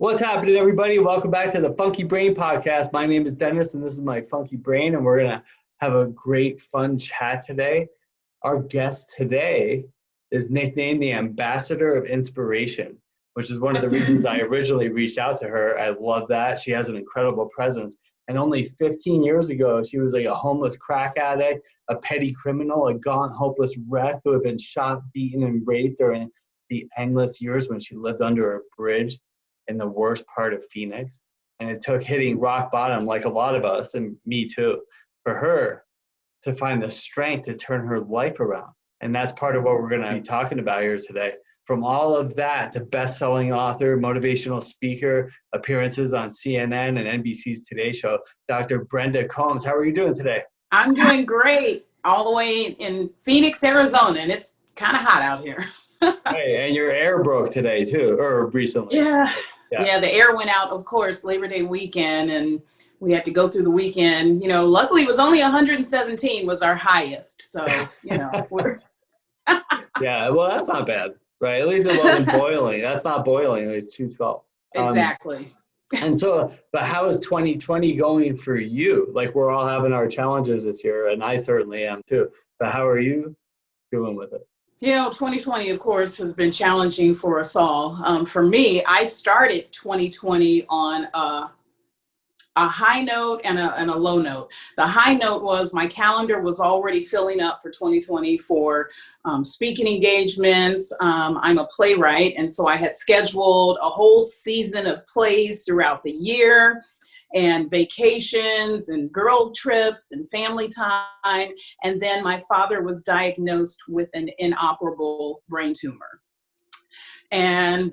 What's happening, everybody? Welcome back to the Funky Brain Podcast. My name is Dennis, and this is my Funky Brain, and we're going to have a great, fun chat today. Our guest today is nicknamed the Ambassador of Inspiration, which is one of the reasons I originally reached out to her. I love that. She has an incredible presence. And only 15 years ago, she was like a homeless crack addict, a petty criminal, a gaunt, hopeless wreck who had been shot, beaten, and raped during the endless years when she lived under a bridge in the worst part of Phoenix. And it took hitting rock bottom, like a lot of us, and me too, for her to find the strength to turn her life around. And that's part of what we're going to be talking about here today. From all of that to best-selling author, motivational speaker, appearances on CNN and NBC's Today Show, Dr. Brenda Combs. How are you doing today? I'm doing great, all the way in Phoenix, Arizona, and it's kind of hot out here. Hey, and your air broke today too, or recently. Yeah, the air went out, of course, Labor Day weekend, and we had to go through the weekend. You know, luckily it was only 117 was our highest, so, you know, we're... Yeah, well, that's not bad, right? At least it wasn't boiling. That's not boiling, it's 212. Exactly. And so, but how is 2020 going for you? Like, we're all having our challenges this year, and I certainly am too. But how are you doing with it? You know, 2020, of course, has been challenging for us all. For me, I started 2020 on a high note and a low note. The high note was my calendar was already filling up for 2020 for speaking engagements. I'm a playwright, and so I had scheduled a whole season of plays throughout the year, and vacations and girl trips and family time. And then my father was diagnosed with an inoperable brain tumor. And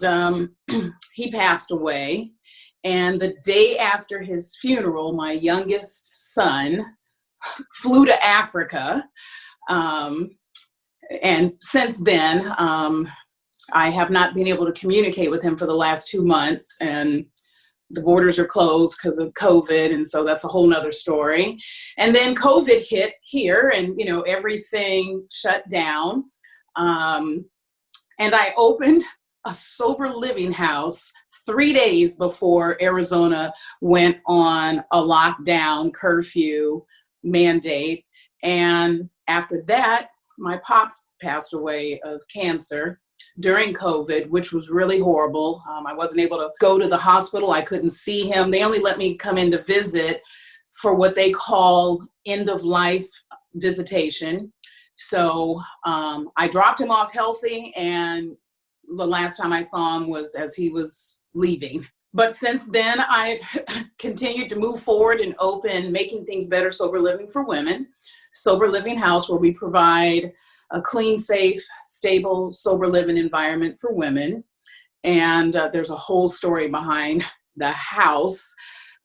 he passed away. And the day after his funeral, my youngest son flew to Africa. And since then, I have not been able to communicate with him for the last 2 months. And the borders are closed because of COVID, and so that's a whole nother story. And then COVID hit here, and you know, everything shut down. And I opened a sober living house 3 days before Arizona went on a lockdown curfew mandate. And after that, my pops passed away of cancer during COVID, which was really horrible. I wasn't able to go to the hospital. I couldn't see him. They only let me come in to visit for what they call end of life visitation. So I dropped him off healthy, and the last time I saw him was as he was leaving. But since then, I've continued to move forward and open Making Things Better Sober Living for Women, Sober Living House, where we provide a clean, safe, stable, sober living environment for women. And there's a whole story behind the house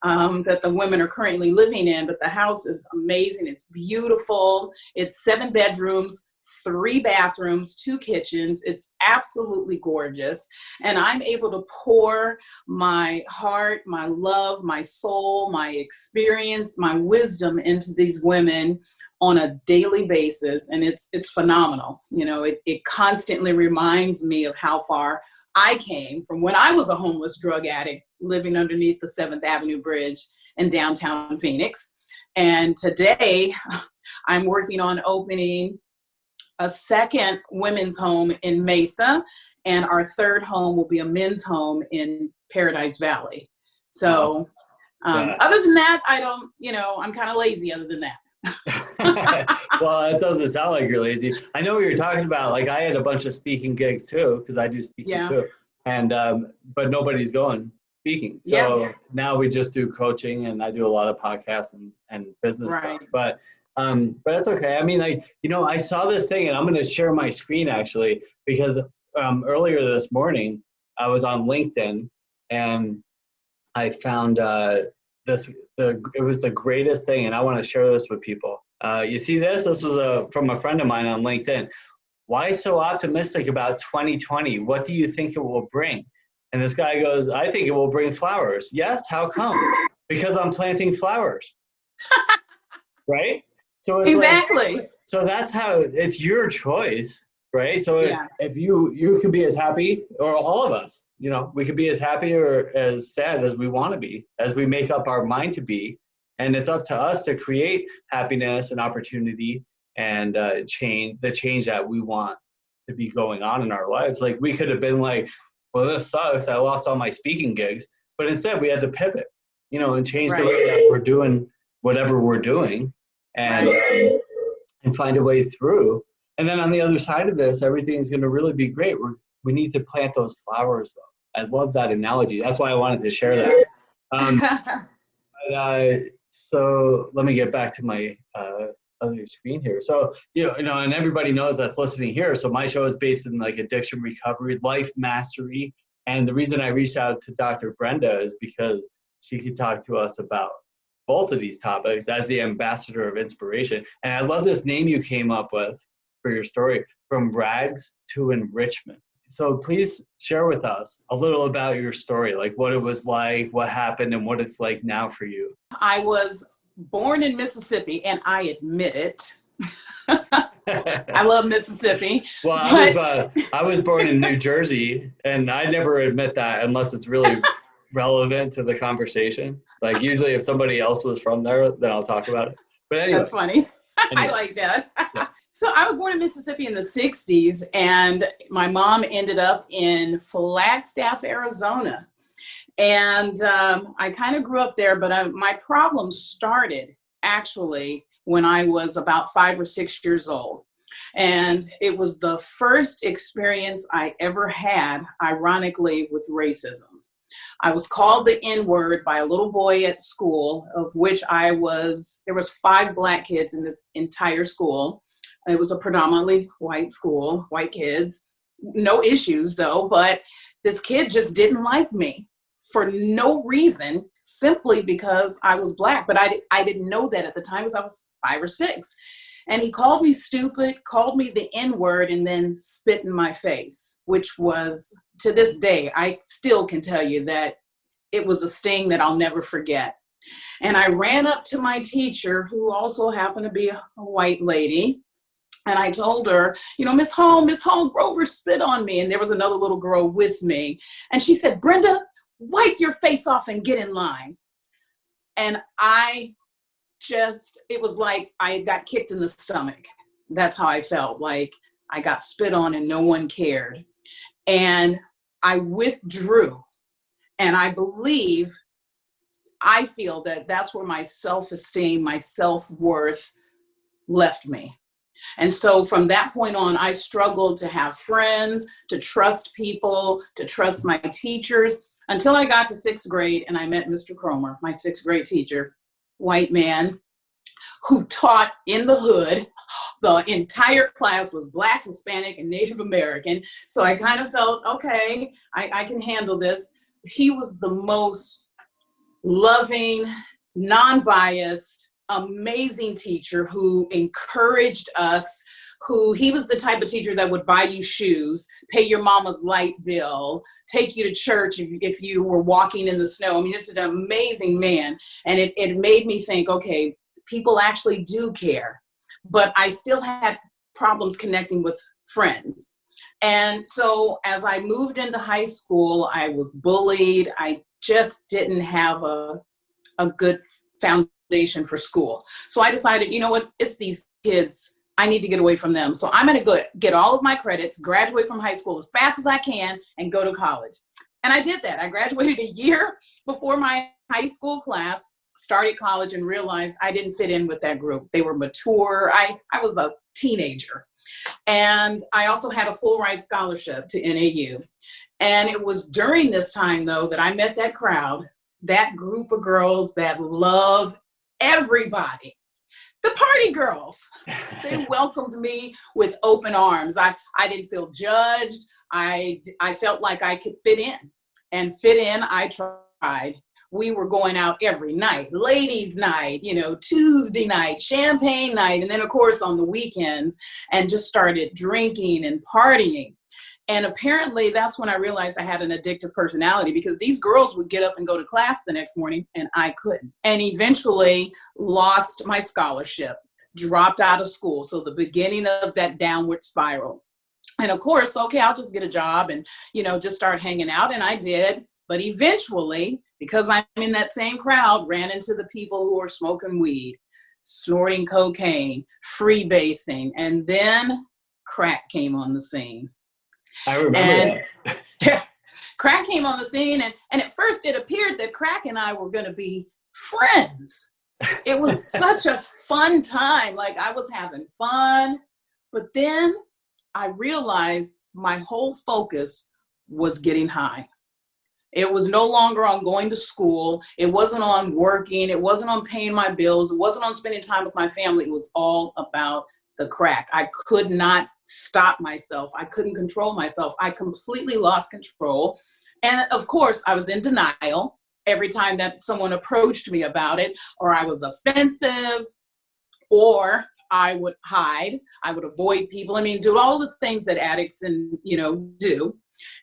that the women are currently living in. But the house is amazing. It's beautiful. It's 7 bedrooms, 3 bathrooms, 2 kitchens. It's absolutely gorgeous. And I'm able to pour my heart, my love, my soul, my experience, my wisdom into these women on a daily basis. And it's phenomenal. You know, it constantly reminds me of how far I came from when I was a homeless drug addict living underneath the 7th Avenue Bridge in downtown Phoenix. And today I'm working on opening a second women's home in Mesa, and our third home will be a men's home in Paradise Valley. So other than that, I don't, you know, I'm kind of lazy other than that. Well, it doesn't sound like you're lazy. I know what you're talking about. Like, I had a bunch of speaking gigs too, because I do speaking too. And but nobody's going speaking. So now we just do coaching, and I do a lot of podcasts and business stuff. But it's okay. I mean, like, you know, I saw this thing, and I'm going to share my screen actually, because earlier this morning I was on LinkedIn, and I found it was the greatest thing, and I want to share this with people. You see this? This was from a friend of mine on LinkedIn. Why so optimistic about 2020? What do you think it will bring? And this guy goes, I think it will bring flowers. Yes, how come? Because I'm planting flowers. Right? So it's exactly. So that's how it's your choice, right? So Yeah. if you could be as happy, or all of us, you know, we could be as happy or as sad as we want to be, as we make up our mind to be. And it's up to us to create happiness and opportunity and change that we want to be going on in our lives. Like we could have been like, well, this sucks, I lost all my speaking gigs. But instead we had to pivot, you know, and change the way that we're doing whatever we're doing, and and find a way through. And then on the other side of this, everything's going to really be great. We need to plant those flowers, though. I love that analogy. That's why I wanted to share that. So let me get back to my other screen here. So, you know, and everybody knows that's listening here. So my show is based in like addiction recovery, life mastery. And the reason I reached out to Dr. Brenda is because she could talk to us about both of these topics as the ambassador of inspiration. And I love this name you came up with for your story, from rags to enrichment. So please share with us a little about your story, like what it was like, what happened, and what it's like now for you. I was born in Mississippi, and I admit it. I love Mississippi. Well, I was born in New Jersey, and I never admit that unless it's really relevant to the conversation. Like usually if somebody else was from there, then I'll talk about it. But anyway. That's funny. Anyway. I like that. Yeah. So I was born in Mississippi in the 60s, and my mom ended up in Flagstaff, Arizona. And I kind of grew up there, but my problems started actually when I was about 5 or 6 years old. And it was the first experience I ever had, ironically, with racism. I was called the N-word by a little boy at school, of which there was 5 black kids in this entire school. It was a predominantly white school, white kids, no issues though, but this kid just didn't like me for no reason, simply because I was black. But I didn't know that at the time because I was 5 or 6. And he called me stupid, called me the N-word, and then spit in my face, which was, to this day, I still can tell you that it was a sting that I'll never forget. And I ran up to my teacher, who also happened to be a white lady, and I told her, you know, Miss Hall, Grover spit on me. And there was another little girl with me. And she said, Brenda, wipe your face off and get in line. And it was like I got kicked in the stomach. That's how I felt, like I got spit on and no one cared. And I withdrew. And I feel that that's where my self-esteem, my self-worth left me. And so from that point on, I struggled to have friends, to trust people, to trust my teachers, until I got to 6th grade and I met Mr. Cromer, my 6th grade teacher, white man, who taught in the hood. The entire class was Black, Hispanic, and Native American. So I kind of felt, okay, I can handle this. He was the most loving, non-biased, amazing teacher who encouraged us, he was the type of teacher that would buy you shoes, pay your mama's light bill, take you to church if you were walking in the snow. I mean, just an amazing man. And it made me think, okay, people actually do care. But I still had problems connecting with friends. And so as I moved into high school, I was bullied. I just didn't have a good foundation for school. So I decided, you know what, it's these kids. I need to get away from them. So I'm going to get all of my credits, graduate from high school as fast as I can, and go to college. And I did that. I graduated a year before my high school class, started college, and realized I didn't fit in with that group. They were mature. I was a teenager. And I also had a full ride scholarship to NAU. And it was during this time, though, that I met that crowd, that group of girls that love everybody. The party girls. They welcomed me with open arms. I didn't feel judged. I felt like I could fit in. And fit in, I tried. We were going out every night, ladies' night, Tuesday night, champagne night, and then, of course, on the weekends, and just started drinking and partying. And apparently that's when I realized I had an addictive personality, because these girls would get up and go to class the next morning and I couldn't. And eventually lost my scholarship, dropped out of school. So the beginning of that downward spiral. And of course, okay, I'll just get a job and, just start hanging out. And I did. But eventually, because I'm in that same crowd, ran into the people who are smoking weed, snorting cocaine, freebasing, and then crack came on the scene. I remember that. Crack came on the scene, and at first it appeared that Crack and I were going to be friends. It was such a fun time. Like, I was having fun. But then I realized my whole focus was getting high. It was no longer on going to school. It wasn't on working. It wasn't on paying my bills. It wasn't on spending time with my family. It was all about the crack. I could not stop myself. I couldn't control myself. I completely lost control. And of course, I was in denial every time that someone approached me about it, or I was offensive, or I would hide. I would avoid people. I mean, do all the things that addicts do.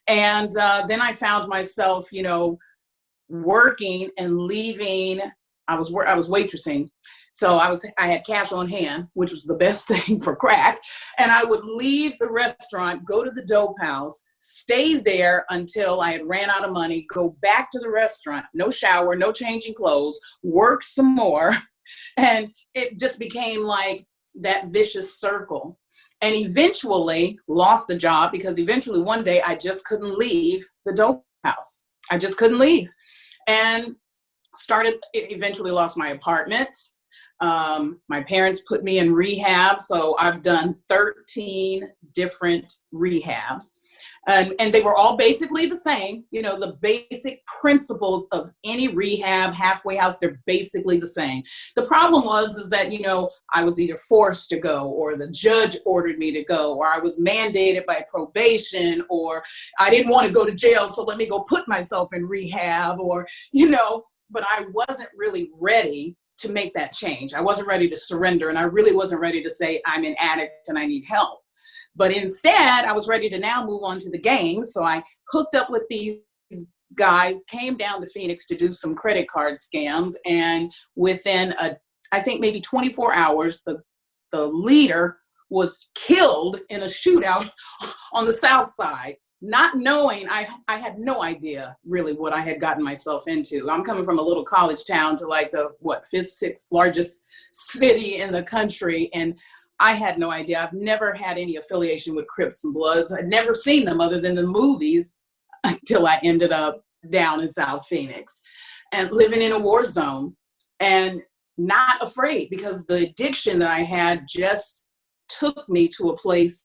And then I found myself, working and leaving. I was waitressing. So I had cash on hand, which was the best thing for crack. And I would leave the restaurant, go to the dope house, stay there until I had ran out of money, go back to the restaurant, no shower, no changing clothes, work some more. And it just became like that vicious circle. And eventually lost the job because eventually one day I just couldn't leave the dope house. I just couldn't leave. And eventually lost my apartment. My parents put me in rehab. So I've done 13 different rehabs. And they were all basically the same. The basic principles of any rehab, halfway house, they're basically the same. The problem is that, I was either forced to go, or the judge ordered me to go, or I was mandated by probation, or I didn't want to go to jail, so let me go put myself in rehab, or, but I wasn't really ready to make that change. I wasn't ready to surrender, and I really wasn't ready to say I'm an addict and I need help. But instead, I was ready to now move on to the gangs. So I hooked up with these guys, came down to Phoenix to do some credit card scams. And within I think maybe 24 hours, the leader was killed in a shootout on the South Side. Not knowing, I had no idea really what I had gotten myself into. I'm coming from a little college town to like the, fifth, sixth largest city in the country. And I had no idea. I've never had any affiliation with Crips and Bloods. I'd never seen them other than the movies until I ended up down in South Phoenix and living in a war zone and not afraid because the addiction that I had just took me to a place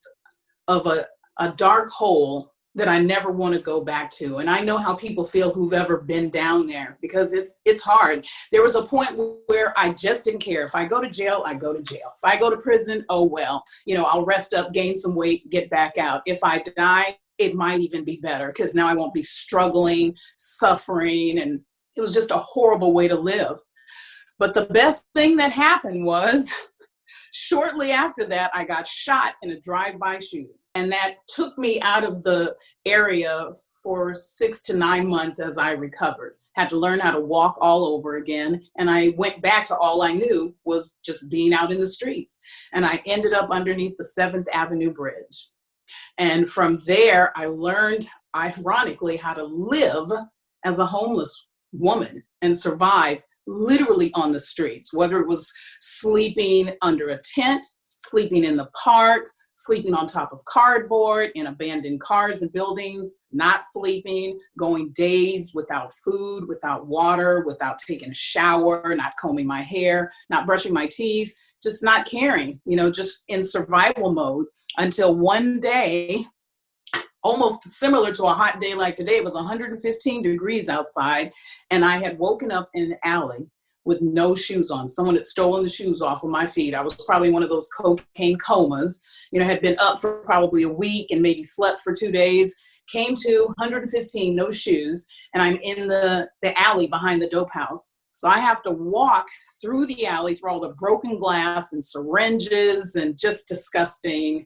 of a dark hole that I never want to go back to. And I know how people feel who've ever been down there because it's hard. There was a point where I just didn't care. If I go to jail, I go to jail. If I go to prison, oh well, I'll rest up, gain some weight, get back out. If I die, it might even be better because now I won't be struggling, suffering, and it was just a horrible way to live. But the best thing that happened was shortly after that, I got shot in a drive-by shooting. And that took me out of the area for 6 to 9 months as I recovered. Had to learn how to walk all over again. And I went back to all I knew was just being out in the streets. And I ended up underneath the 7th Avenue Bridge. And from there, I learned, ironically, how to live as a homeless woman and survive literally on the streets, whether it was sleeping under a tent, sleeping in the park, sleeping on top of cardboard in abandoned cars and buildings, not sleeping, going days without food, without water, without taking a shower, not combing my hair, not brushing my teeth, just not caring, just in survival mode until one day, almost similar to a hot day like today, it was 115 degrees outside, and I had woken up in an alley with no shoes on. Someone had stolen the shoes off of my feet. I was probably one of those cocaine comas, had been up for probably a week and maybe slept for 2 days, came to 115, no shoes, and I'm in the alley behind the dope house. So I have to walk through the alley, through all the broken glass and syringes and just disgusting,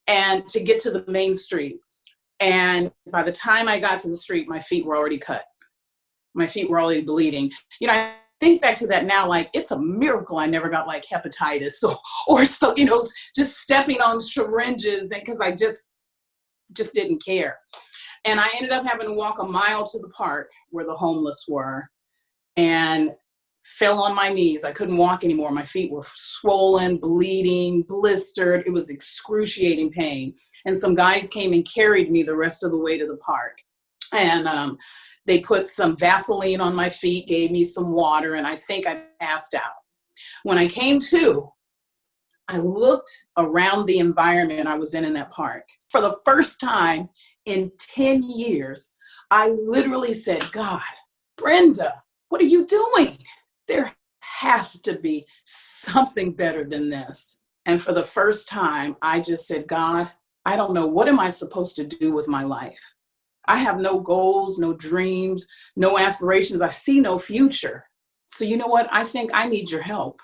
and to get to the main street. And by the time I got to the street, my feet were already cut. My feet were already bleeding. I think back to that now, like it's a miracle I never got like hepatitis or so, just stepping on syringes, and because just didn't care. And I ended up having to walk a mile to the park where the homeless were and fell on my knees. I couldn't walk anymore. My feet were swollen, bleeding, blistered. It was excruciating pain. And some guys came and carried me the rest of the way to the park. And they put some Vaseline on my feet, gave me some water, and I think I passed out. When I came to, I looked around the environment I was in that park. For the first time in 10 years, I literally said, God, Brenda, what are you doing? There has to be something better than this. And for the first time, I just said, God, I don't know. What am I supposed to do with my life? I have no goals, no dreams, no aspirations. I see no future. So you know what? I think I need your help.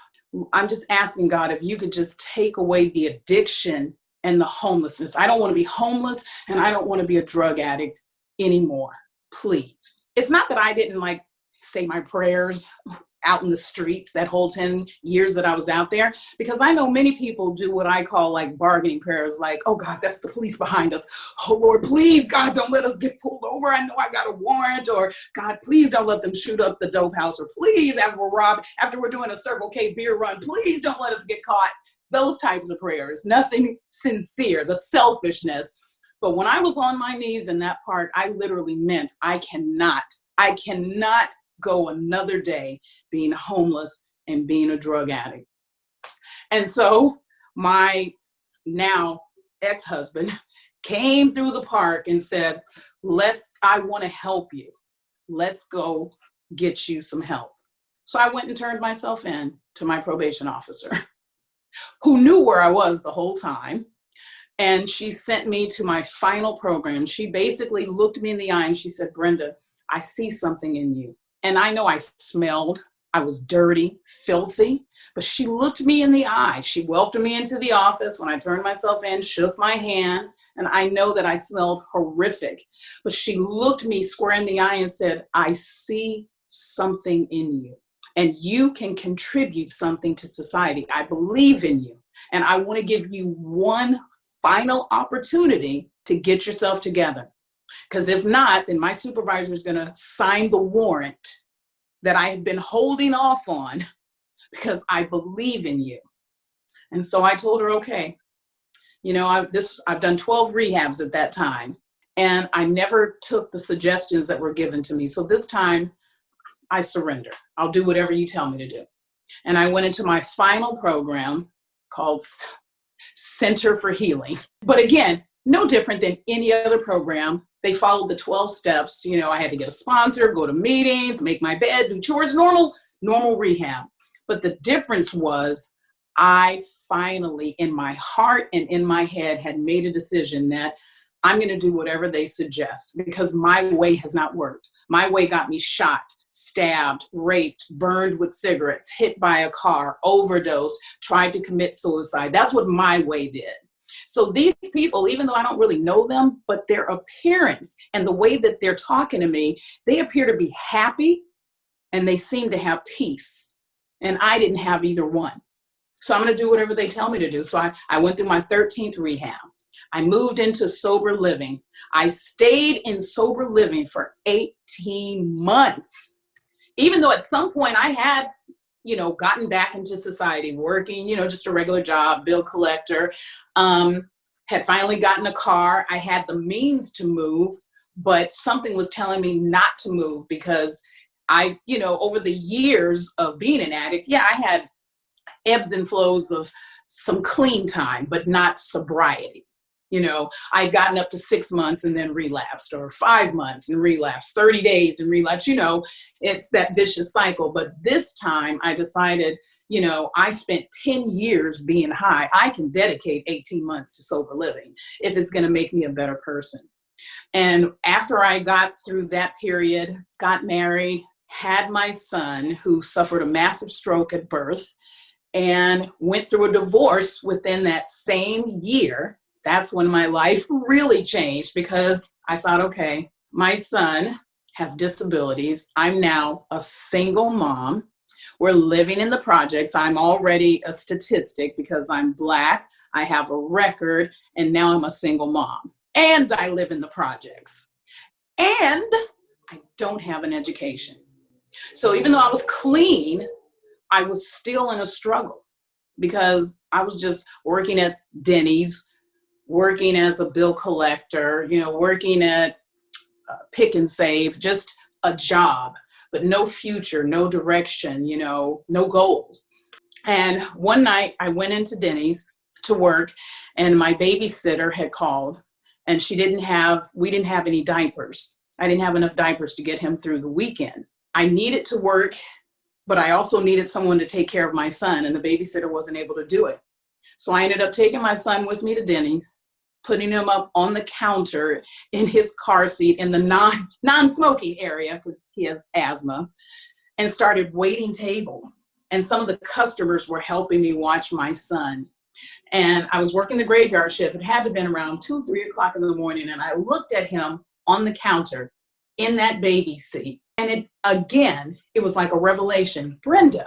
I'm just asking God if you could just take away the addiction and the homelessness. I don't want to be homeless and I don't want to be a drug addict anymore. Please. It's not that I didn't say my prayers out in the streets that whole 10 years that I was out there, because I know many people do what I call bargaining prayers, oh God, that's the police behind us. Oh Lord, please, God, don't let us get pulled over. I know I got a warrant, or God, please don't let them shoot up the dope house, or please, after we're doing a Circle K beer run, please don't let us get caught. Those types of prayers, nothing sincere, the selfishness. But when I was on my knees in that park, I literally meant I cannot go another day being homeless and being a drug addict. And so my now ex-husband came through the park and said, I want to help you. Let's go get you some help. So I went and turned myself in to my probation officer, who knew where I was the whole time. And she sent me to my final program. She basically looked me in the eye and she said, Brenda, I see something in you. And I know I smelled, I was dirty, filthy, but she looked me in the eye. She welcomed me into the office when I turned myself in, shook my hand, and I know that I smelled horrific. But she looked me square in the eye and said, I see something in you, and you can contribute something to society. I believe in you, and I want to give you one final opportunity to get yourself together. Because if not, then my supervisor is going to sign the warrant that I have been holding off on because I believe in you. And so I told her, okay, I've done 12 rehabs at that time, and I never took the suggestions that were given to me. So this time I surrender. I'll do whatever you tell me to do. And I went into my final program called Center for Healing. But again, no different than any other program. They followed the 12 steps. I had to get a sponsor, go to meetings, make my bed, do chores, normal rehab. But the difference was I finally, in my heart and in my head, had made a decision that I'm going to do whatever they suggest, because my way has not worked. My way got me shot, stabbed, raped, burned with cigarettes, hit by a car, overdosed, tried to commit suicide. That's what my way did. So these people, even though I don't really know them, but their appearance and the way that they're talking to me, they appear to be happy and they seem to have peace. And I didn't have either one. So I'm going to do whatever they tell me to do. So I went through my 13th rehab. I moved into sober living. I stayed in sober living for 18 months, even though at some point I had gotten back into society, working, just a regular job, bill collector, had finally gotten a car. I had the means to move, but something was telling me not to move because over the years of being an addict, I had ebbs and flows of some clean time, but not sobriety. I'd gotten up to 6 months and then relapsed, or 5 months and relapsed, 30 days and relapsed. It's that vicious cycle. But this time I decided, I spent 10 years being high. I can dedicate 18 months to sober living if it's going to make me a better person. And after I got through that period, got married, had my son, who suffered a massive stroke at birth, and went through a divorce within that same year. That's when my life really changed, because I thought, okay, my son has disabilities. I'm now a single mom. We're living in the projects. I'm already a statistic because I'm Black. I have a record, and now I'm a single mom. and I live in the projects, and I don't have an education. So even though I was clean, I was still in a struggle because I was just working at Denny's, working as a bill collector, working at Pick and Save, just a job, but no future, no direction, no goals. And one night I went into Denny's to work, and my babysitter had called, and we didn't have any diapers. I didn't have enough diapers to get him through the weekend. I needed to work, but I also needed someone to take care of my son, and the babysitter wasn't able to do it. So I ended up taking my son with me to Denny's, putting him up on the counter in his car seat in the non-smoking area because he has asthma, and started waiting tables. And some of the customers were helping me watch my son. And I was working the graveyard shift. It had to have been around 2, 3 o'clock in the morning. And I looked at him on the counter in that baby seat. And it was like a revelation. Brenda,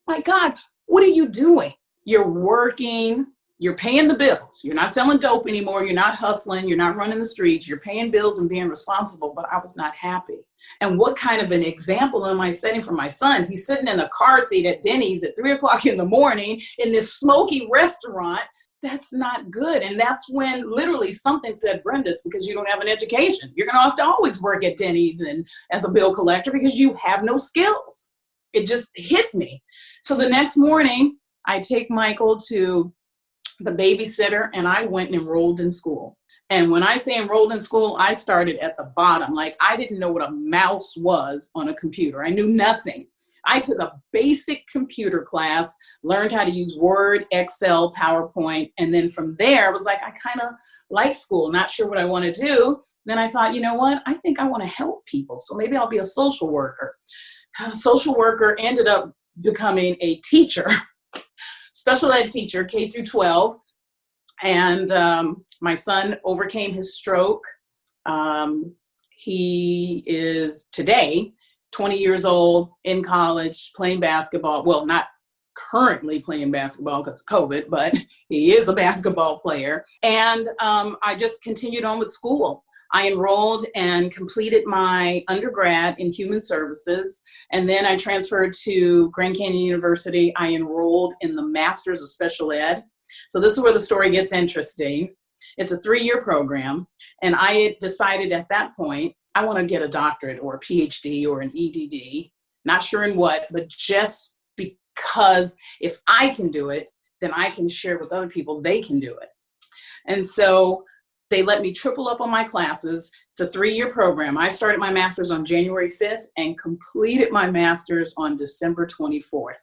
my God, what are you doing? You're working, you're paying the bills. You're not selling dope anymore. You're not hustling. You're not running the streets. You're paying bills and being responsible, but I was not happy. And what kind of an example am I setting for my son? He's sitting in the car seat at Denny's at 3 o'clock in the morning in this smoky restaurant. That's not good. And that's when literally something said, Brenda, it's because you don't have an education. You're going to have to always work at Denny's and as a bill collector because you have no skills. It just hit me. So the next morning, I take Michael to the babysitter, and I went and enrolled in school. And when I say enrolled in school, I started at the bottom. Like, I didn't know what a mouse was on a computer. I knew nothing. I took a basic computer class, learned how to use Word, Excel, PowerPoint. And then from there, I was like, I kind of like school, not sure what I want to do. Then I thought, you know what? I think I want to help people. So maybe I'll be a social worker. Social worker ended up becoming a teacher, special ed teacher, K through 12. And my son overcame his stroke. He is today 20 years old, in college, playing basketball. Well, not currently playing basketball because of COVID, but he is a basketball player. And I just continued on with school. I enrolled and completed my undergrad in human services. And then I transferred to Grand Canyon University. I enrolled in the Masters of Special Ed. So this is where the story gets interesting. It's a 3-year program. And I had decided at that point, I want to get a doctorate or a PhD or an EDD, not sure in what, but just because if I can do it, then I can share with other people they can do it. And so they let me triple up on my classes. It's a 3-year program. I started my master's on January 5th and completed my master's on December 24th.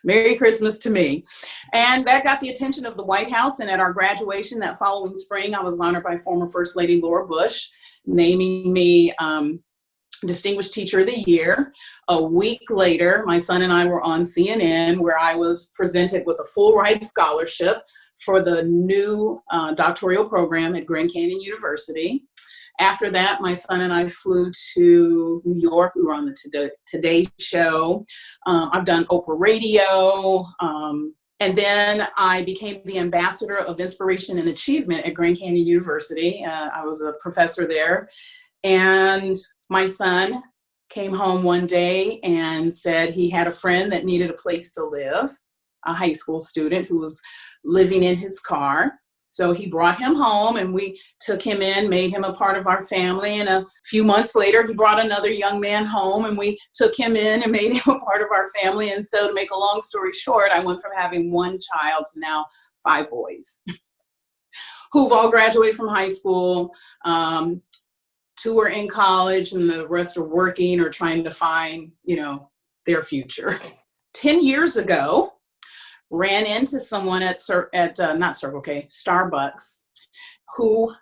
Merry Christmas to me. And that got the attention of the White House. And at our graduation that following spring, I was honored by former First Lady Laura Bush, naming me Distinguished Teacher of the Year. A week later, my son and I were on CNN, where I was presented with a full ride scholarship for the new doctoral program at Grand Canyon University. After that, my son and I flew to New York. We were on the Today Show. I've done Oprah Radio. And then I became the ambassador of inspiration and achievement at Grand Canyon University. I was a professor there. And my son came home one day and said he had a friend that needed a place to live, a high school student who was living in his car. So he brought him home and we took him in, made him a part of our family. And a few months later, he brought another young man home and we took him in and made him a part of our family. And so to make a long story short, I went from having 1 child to now 5 boys who've all graduated from high school. 2 are in college and the rest are working or trying to find, their future. 10 years ago, ran into someone at not Circle K, Starbucks, who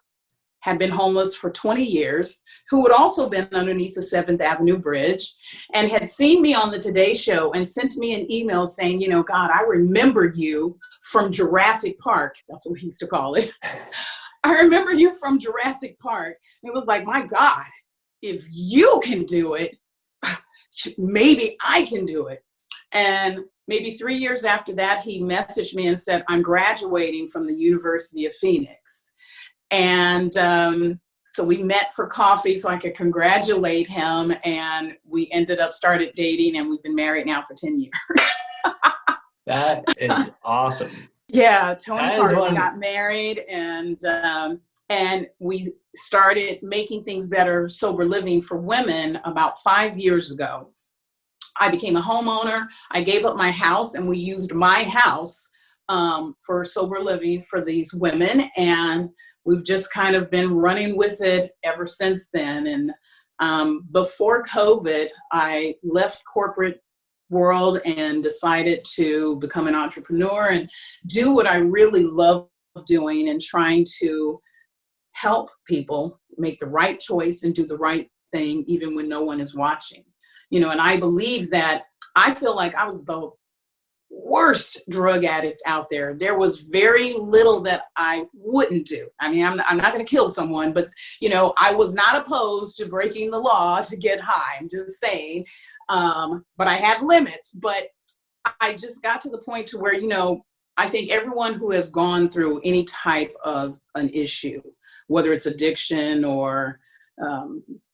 had been homeless for 20 years, who had also been underneath the 7th Avenue Bridge and had seen me on the Today Show and sent me an email saying, God, I remember you from Jurassic Park. That's what we used to call it. I remember you from Jurassic Park. And it was like, my God, if you can do it, maybe I can do it. And maybe 3 years after that, he messaged me and said, I'm graduating from the University of Phoenix. And so we met for coffee so I could congratulate him. And we ended up started dating, and we've been married now for 10 years. That is awesome. Yeah, Tony That is Carter got married, and we started making things better, sober living for women about 5 years ago. I became a homeowner. I gave up my house, and we used my house for sober living for these women. And we've just kind of been running with it ever since then. And before COVID, I left corporate world and decided to become an entrepreneur and do what I really love doing, and trying to help people make the right choice and do the right thing even when no one is watching. And I believe that I feel like I was the worst drug addict out there. There was very little that I wouldn't do. I mean, I'm not going to kill someone, but I was not opposed to breaking the law to get high. I'm just saying. But I had limits. But I just got to the point to where, I think everyone who has gone through any type of an issue, whether it's addiction or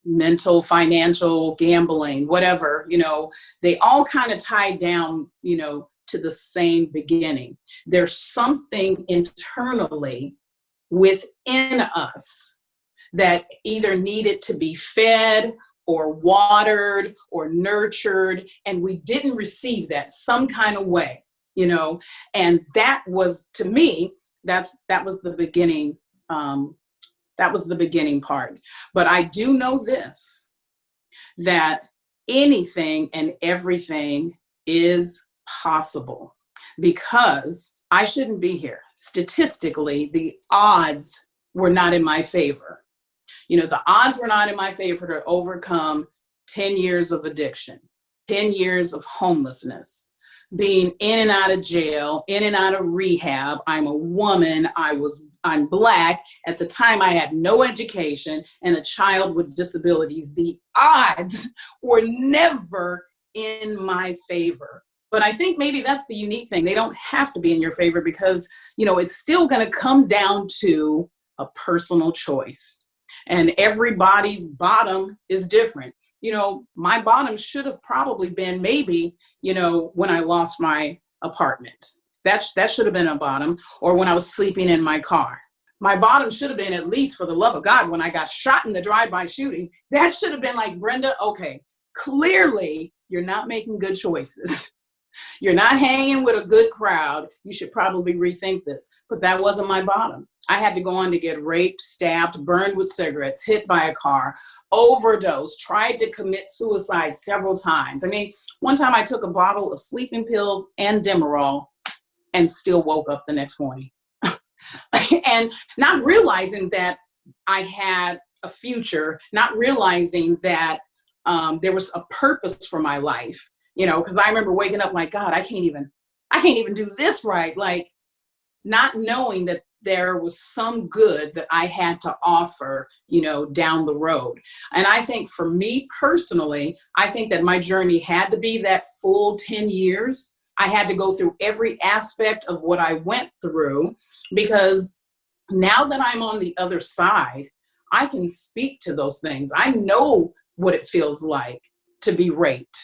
mental, financial, gambling, whatever, they all kind of tie down, to the same beginning. There's something internally within us that either needed to be fed or watered or nurtured, and we didn't receive that some kind of way, and that was, to me, that was the beginning. That was the beginning part. But I do know this, that anything and everything is possible, because I shouldn't be here. Statistically, the odds were not in my favor. The odds were not in my favor to overcome 10 years of addiction, 10 years of homelessness, being in and out of jail, in and out of rehab. I'm a woman. I'm Black. At the time, I had no education and a child with disabilities. The odds were never in my favor. But I think maybe that's the unique thing. They don't have to be in your favor, because, it's still going to come down to a personal choice. And everybody's bottom is different. My bottom should have probably been maybe, when I lost my apartment. That should have been a bottom. Or when I was sleeping in my car. My bottom should have been, at least for the love of God, when I got shot in the drive-by shooting. That should have been like, Brenda, okay, clearly you're not making good choices. You're not hanging with a good crowd. You should probably rethink this. But that wasn't my bottom. I had to go on to get raped, stabbed, burned with cigarettes, hit by a car, overdosed, tried to commit suicide several times. I mean, one time I took a bottle of sleeping pills and Demerol and still woke up the next morning. And not realizing that I had a future, not realizing that there was a purpose for my life. Because I remember waking up like, God, I can't even do this right. Like, not knowing that there was some good that I had to offer, down the road. And I think for me personally, I think that my journey had to be that full 10 years. I had to go through every aspect of what I went through, because now that I'm on the other side, I can speak to those things. I know what it feels like to be raped,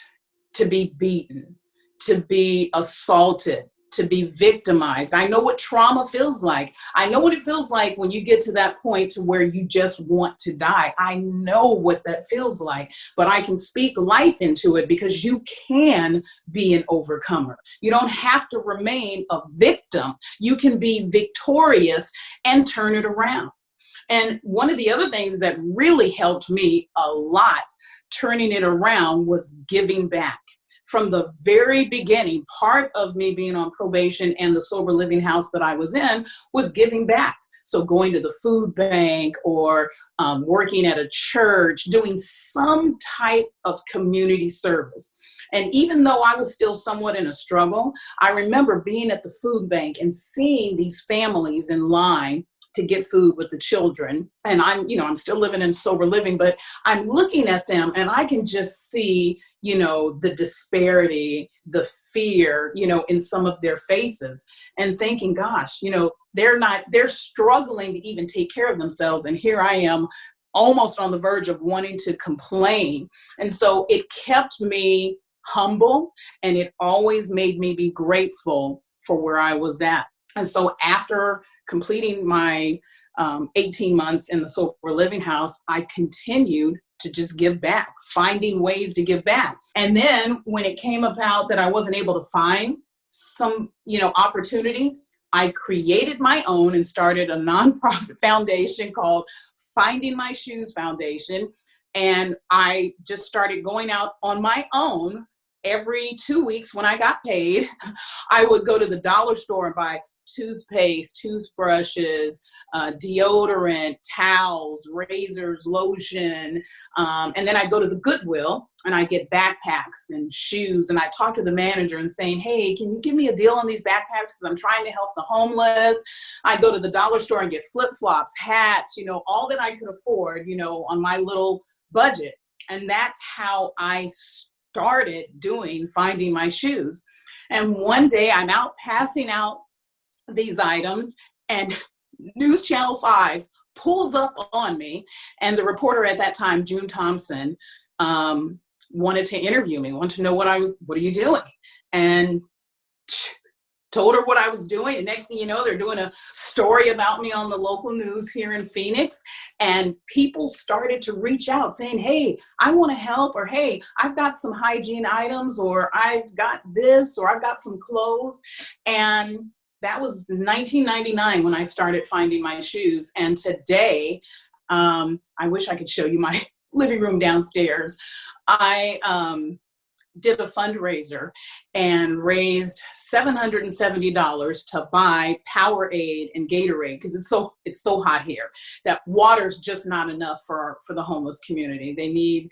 to be beaten, to be assaulted, to be victimized. I know what trauma feels like. I know what it feels like when you get to that point to where you just want to die. I know what that feels like, but I can speak life into it, because you can be an overcomer. You don't have to remain a victim. You can be victorious and turn it around. And one of the other things that really helped me a lot turning it around was giving back. From the very beginning, part of me being on probation and the sober living house that I was in was giving back. So going to the food bank or working at a church, doing some type of community service. And even though I was still somewhat in a struggle, I remember being at the food bank and seeing these families in line to get food with the children. And I'm still living in sober living, but I'm looking at them and I can just see, the disparity, the fear, in some of their faces, and thinking, gosh, they're struggling to even take care of themselves. And here I am almost on the verge of wanting to complain. And so it kept me humble, and it always made me be grateful for where I was at. And so after completing my 18 months in the sober living house, I continued to just give back, finding ways to give back. And then when it came about that I wasn't able to find some, opportunities, I created my own and started a nonprofit foundation called Finding My Shoes Foundation. And I just started going out on my own every 2 weeks when I got paid. I would go to the dollar store and buy toothpaste, toothbrushes, deodorant, towels, razors, lotion. And then I go to the Goodwill and I get backpacks and shoes. And I talk to the manager and saying, hey, can you give me a deal on these backpacks? Because I'm trying to help the homeless. I go to the dollar store and get flip-flops, hats, all that I could afford, on my little budget. And that's how I started Finding My Shoes. And one day I'm out passing out these items, and News Channel 5 pulls up on me, and the reporter at that time, June Thompson, wanted to interview me, wanted to know what are you doing? And told her what I was doing. And next thing you know, they're doing a story about me on the local news here in Phoenix. And people started to reach out saying, hey, I want to help, or hey, I've got some hygiene items, or I've got this, or I've got some clothes. And that was 1999 when I started Finding My Shoes. And today, I wish I could show you my living room downstairs. I did a fundraiser and raised $770 to buy Powerade and Gatorade, because it's so hot here that water's just not enough for the homeless community. They need,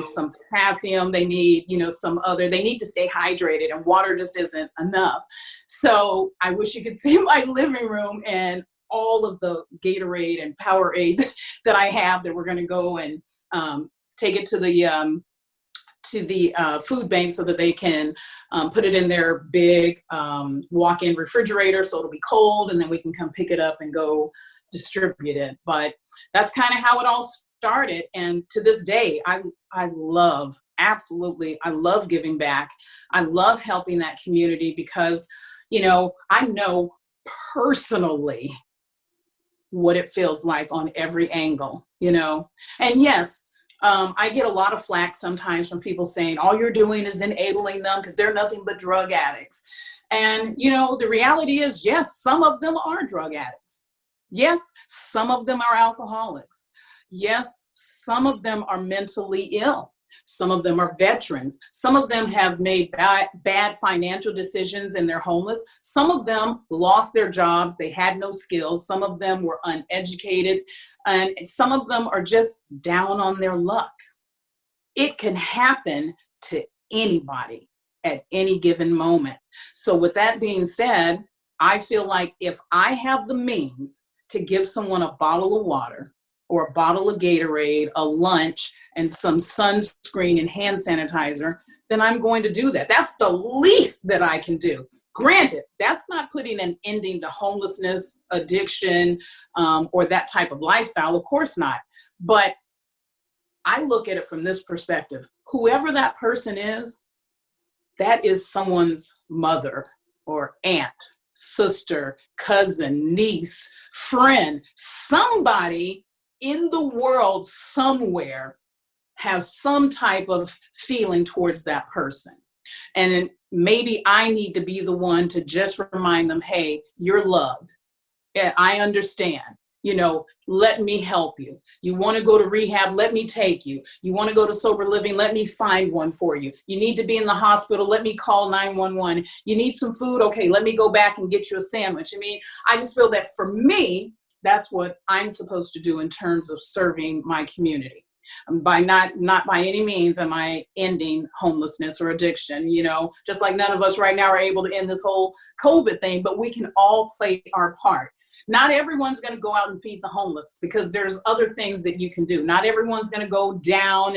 some potassium, they need, they need to stay hydrated, and water just isn't enough. So I wish you could see my living room and all of the Gatorade and Powerade that I have, that we're going to go and take it to the food bank so that they can put it in their big walk-in refrigerator so it'll be cold, and then we can come pick it up and go distribute it. But that's kind of how it all started. And to this day, I love giving back. I love helping that community because, I know personally what it feels like on every angle, and yes, I get a lot of flack sometimes from people saying, all you're doing is enabling them because they're nothing but drug addicts. And, the reality is, yes, some of them are drug addicts. Yes, some of them are alcoholics. Yes, some of them are mentally ill. Some of them are veterans. Some of them have made bad financial decisions and they're homeless. Some of them lost their jobs. They had no skills. Some of them were uneducated. And some of them are just down on their luck. It can happen to anybody at any given moment. So with that being said, I feel like if I have the means to give someone a bottle of water or a bottle of Gatorade, a lunch, and some sunscreen and hand sanitizer, then I'm going to do that. That's the least that I can do. Granted, that's not putting an ending to homelessness, addiction, or that type of lifestyle. Of course not. But I look at it from this perspective. Whoever that person is, that is someone's mother or aunt, sister, cousin, niece, friend. Somebody in the world somewhere has some type of feeling towards that person. And then maybe I need to be the one to just remind them, hey, you're loved. I understand. Let me help you. You want to go to rehab? Let me take you. You want to go to sober living? Let me find one for you. You need to be in the hospital? Let me call 911. You need some food? Okay, let me go back and get you a sandwich. I just feel that for me, that's what I'm supposed to do in terms of serving my community. By not by any means am I ending homelessness or addiction, just like none of us right now are able to end this whole COVID thing, but we can all play our part. Not everyone's going to go out and feed the homeless, because there's other things that you can do. Not everyone's going to go down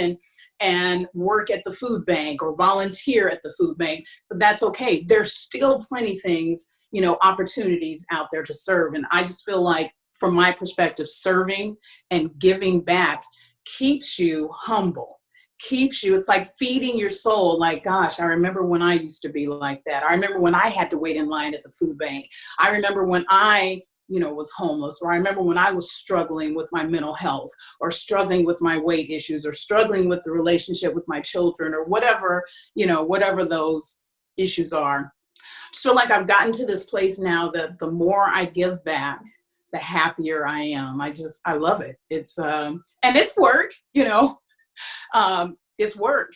and work at the food bank or volunteer at the food bank, but that's okay. There's still plenty things, opportunities out there to serve. And I just feel like, from my perspective, serving and giving back keeps you humble, it's like feeding your soul. Like, gosh, I remember when I used to be like that. I remember when I had to wait in line at the food bank. I remember when I was homeless, or I remember when I was struggling with my mental health, or struggling with my weight issues, or struggling with the relationship with my children, or whatever those issues are. Just feel like I've gotten to this place now that the more I give back, the happier I am. I love it. It's, and it's work, it's work,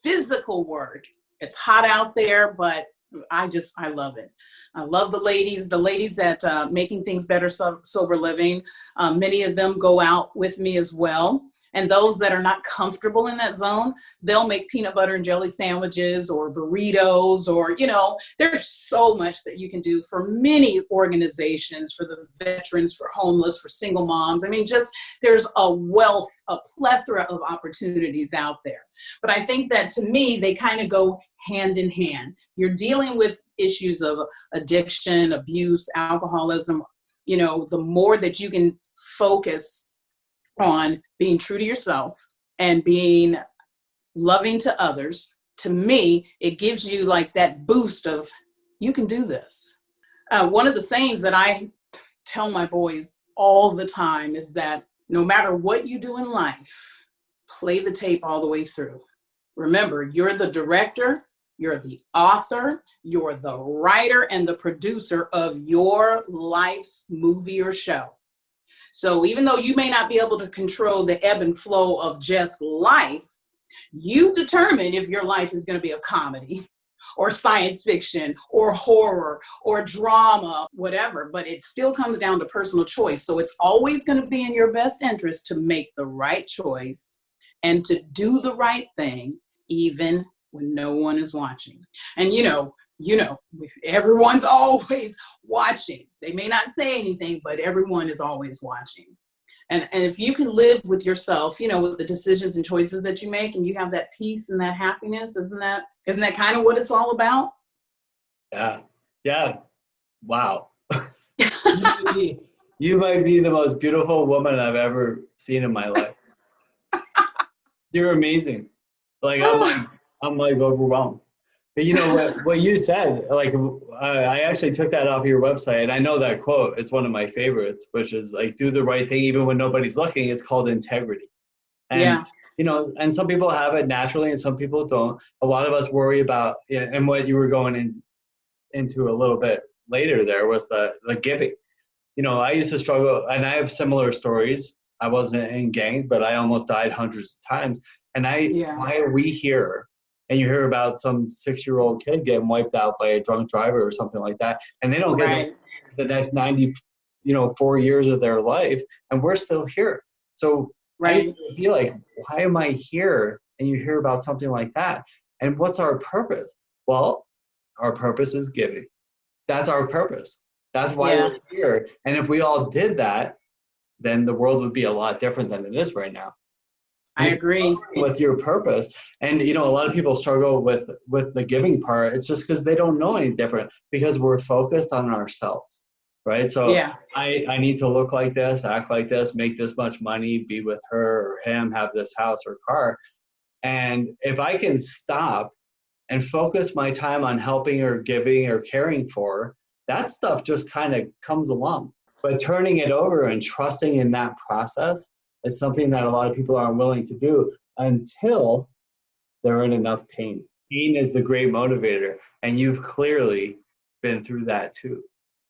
physical work. It's hot out there, but I love it. I love the ladies that Making Things Better Sober Living. Many of them go out with me as well. And those that are not comfortable in that zone, they'll make peanut butter and jelly sandwiches or burritos, or, there's so much that you can do for many organizations, for the veterans, for homeless, for single moms. I mean, there's a plethora of opportunities out there. But I think that, to me, they kind of go hand in hand. You're dealing with issues of addiction, abuse, alcoholism. The more that you can focus on being true to yourself and being loving to others, to me, it gives you like that boost of, you can do this. One of the sayings that I tell my boys all the time is that no matter what you do in life, play the tape all the way through. Remember, you're the director, you're the author, you're the writer and the producer of your life's movie or show. So even though you may not be able to control the ebb and flow of just life, you determine if your life is going to be a comedy or science fiction or horror or drama, whatever. But it still comes down to personal choice. So it's always going to be in your best interest to make the right choice and to do the right thing, even when no one is watching. And everyone's always watching. They may not say anything, but everyone is always watching. And if you can live with yourself, with the decisions and choices that you make, and you have that peace and that happiness, isn't that kind of what it's all about? Yeah. Wow. You might be the most beautiful woman I've ever seen in my life. You're amazing. Like, I'm like overwhelmed. But what you said, like, I actually took that off your website, and I know that quote. It's one of my favorites, which is like, do the right thing even when nobody's looking. It's called integrity. And, and some people have it naturally and some people don't. A lot of us worry about, and what you were going into a little bit later there was the giving. I used to struggle, and I have similar stories. I wasn't in gangs, but I almost died hundreds of times. And why are we here? And you hear about some 6-year-old kid getting wiped out by a drunk driver or something like that, and they don't get the next 4 years of their life, and we're still here. So I feel like, why am I here? And you hear about something like that, and what's our purpose? Well, our purpose is giving. That's our purpose. That's why we're here. And if we all did that, then the world would be a lot different than it is right now. I agree with your purpose. And a lot of people struggle with the giving part. It's just because they don't know any different, because we're focused on ourselves, right? So I need to look like this, act like this, make this much money, be with her or him, have this house or car. And if I can stop and focus my time on helping or giving or caring for, that stuff just kind of comes along. But turning it over and trusting in that process is something that a lot of people aren't willing to do until they're in enough pain. Pain is the great motivator, and you've clearly been through that too.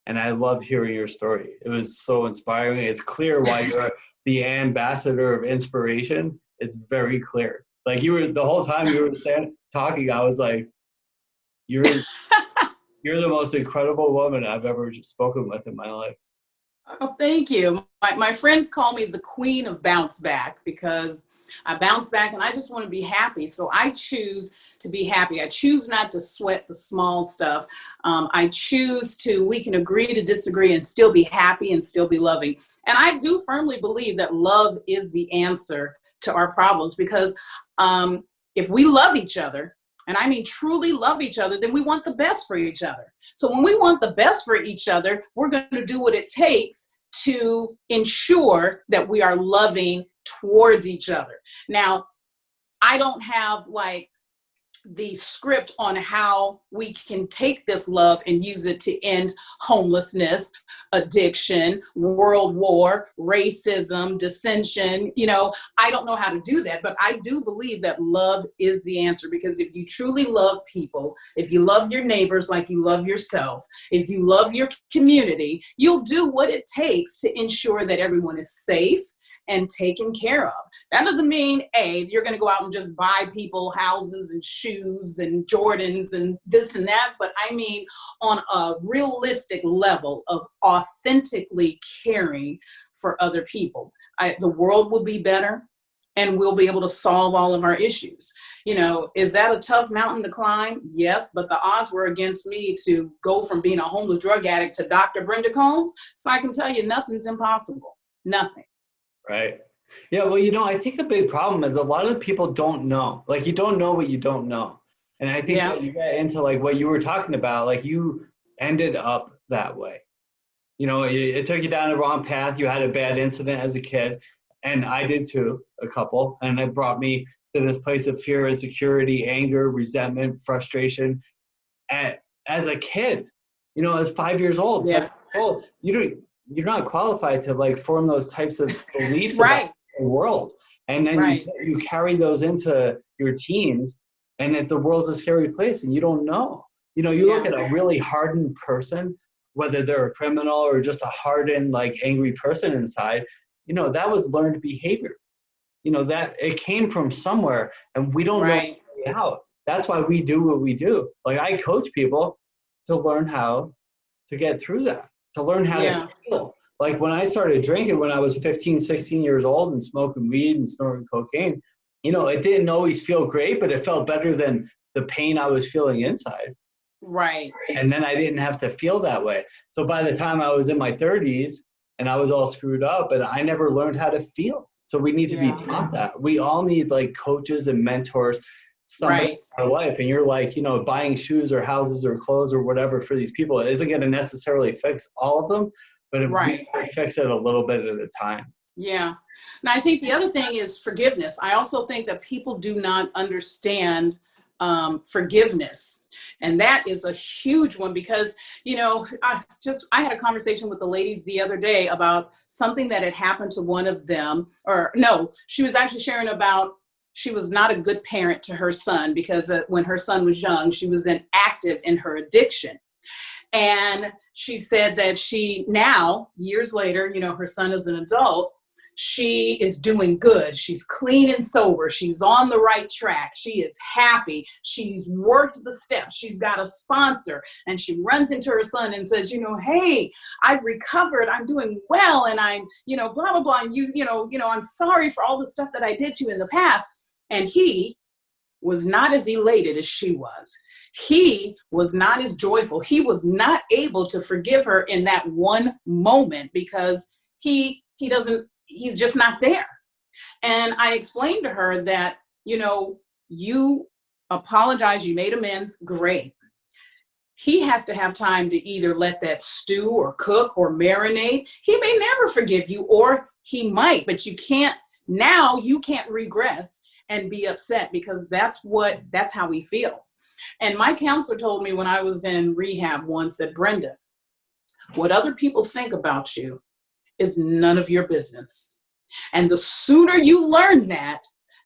And I love hearing your story. It was so inspiring. It's clear why you're the ambassador of inspiration. It's very clear. Like, you were, the whole time you were talking, I was like, you're the most incredible woman I've ever spoken with in my life. Oh, thank you. My friends call me the queen of bounce back, because I bounce back and I just want to be happy. So I choose to be happy. I choose not to sweat the small stuff. I choose to, we can agree to disagree and still be happy and still be loving. And I do firmly believe that love is the answer to our problems, because if we love each other, and I mean truly love each other, then we want the best for each other. So when we want the best for each other, we're going to do what it takes to ensure that we are loving towards each other. Now, I don't have like the script on how we can take this love and use it to end homelessness, addiction, world war, racism, dissension. You know, I don't know how to do that, but I do believe that love is the answer, because if you truly love people, if you love your neighbors like you love yourself, if you love your community, you'll do what it takes to ensure that everyone is safe and taken care of. That doesn't mean, you're going to go out and just buy people houses and shoes and Jordans and this and that, but I mean on a realistic level of authentically caring for other people. The world will be better, and we'll be able to solve all of our issues. You know, is that a tough mountain to climb? Yes, but the odds were against me to go from being a homeless drug addict to Dr. Brenda Combs, so I can tell you nothing's impossible. Nothing. Right. Yeah. Well, you know, I think a big problem is a lot of people don't know. Like, you don't know what you don't know. And I think that you get into like what you were talking about, like you ended up that way. You know, it took you down the wrong path. You had a bad incident as a kid, and I did too, a couple. And it brought me to this place of fear, insecurity, anger, resentment, frustration. As a kid, you know, as 5 years old, 7 years old, you're not qualified to like form those types of beliefs about the world. And then you carry those into your teens, and if the world's a scary place and you don't know, you know, you look at a really hardened person, whether they're a criminal or just a hardened, like angry person inside, you know, that was learned behavior. You know, that it came from somewhere, and we don't know how. That's why we do what we do. Like, I coach people to learn how to get through that, to learn how to feel. Like, when I started drinking when I was 15, 16 years old and smoking weed and snorting cocaine, you know, it didn't always feel great, but it felt better than the pain I was feeling inside. Right. And then I didn't have to feel that way. So by the time I was in my 30s and I was all screwed up, and I never learned how to feel. So we need to be taught that. We all need like coaches and mentors, somebody in our life. And you're like, you know, buying shoes or houses or clothes or whatever for these people, it isn't going to necessarily fix all of them, but it might fix it a little bit at a time. Yeah. Now, I think the other thing is forgiveness. I also think that people do not understand forgiveness. And that is a huge one, because, you know, I had a conversation with the ladies the other day about something that had happened to one of them, or no, she was actually sharing about, she was not a good parent to her son, because when her son was young, she was active in her addiction. And she said that she now, years later, you know, her son is an adult, she is doing good. She's clean and sober. She's on the right track. She is happy. She's worked the steps. She's got a sponsor. And she runs into her son and says, you know, hey, I've recovered. I'm doing well. And I'm, you know, blah, blah, blah. And you know, I'm sorry for all the stuff that I did to you in the past. And he was not as elated as she was. He was not as joyful. He was not able to forgive her in that one moment, because he's just not there. And I explained to her that, you know, you apologize, you made amends, great. He has to have time to either let that stew or cook or marinate. He may never forgive you, or he might, but you can't regress and be upset, because that's how he feels. And my counselor told me when I was in rehab once that, Brenda, what other people think about you is none of your business. And the sooner you learn that,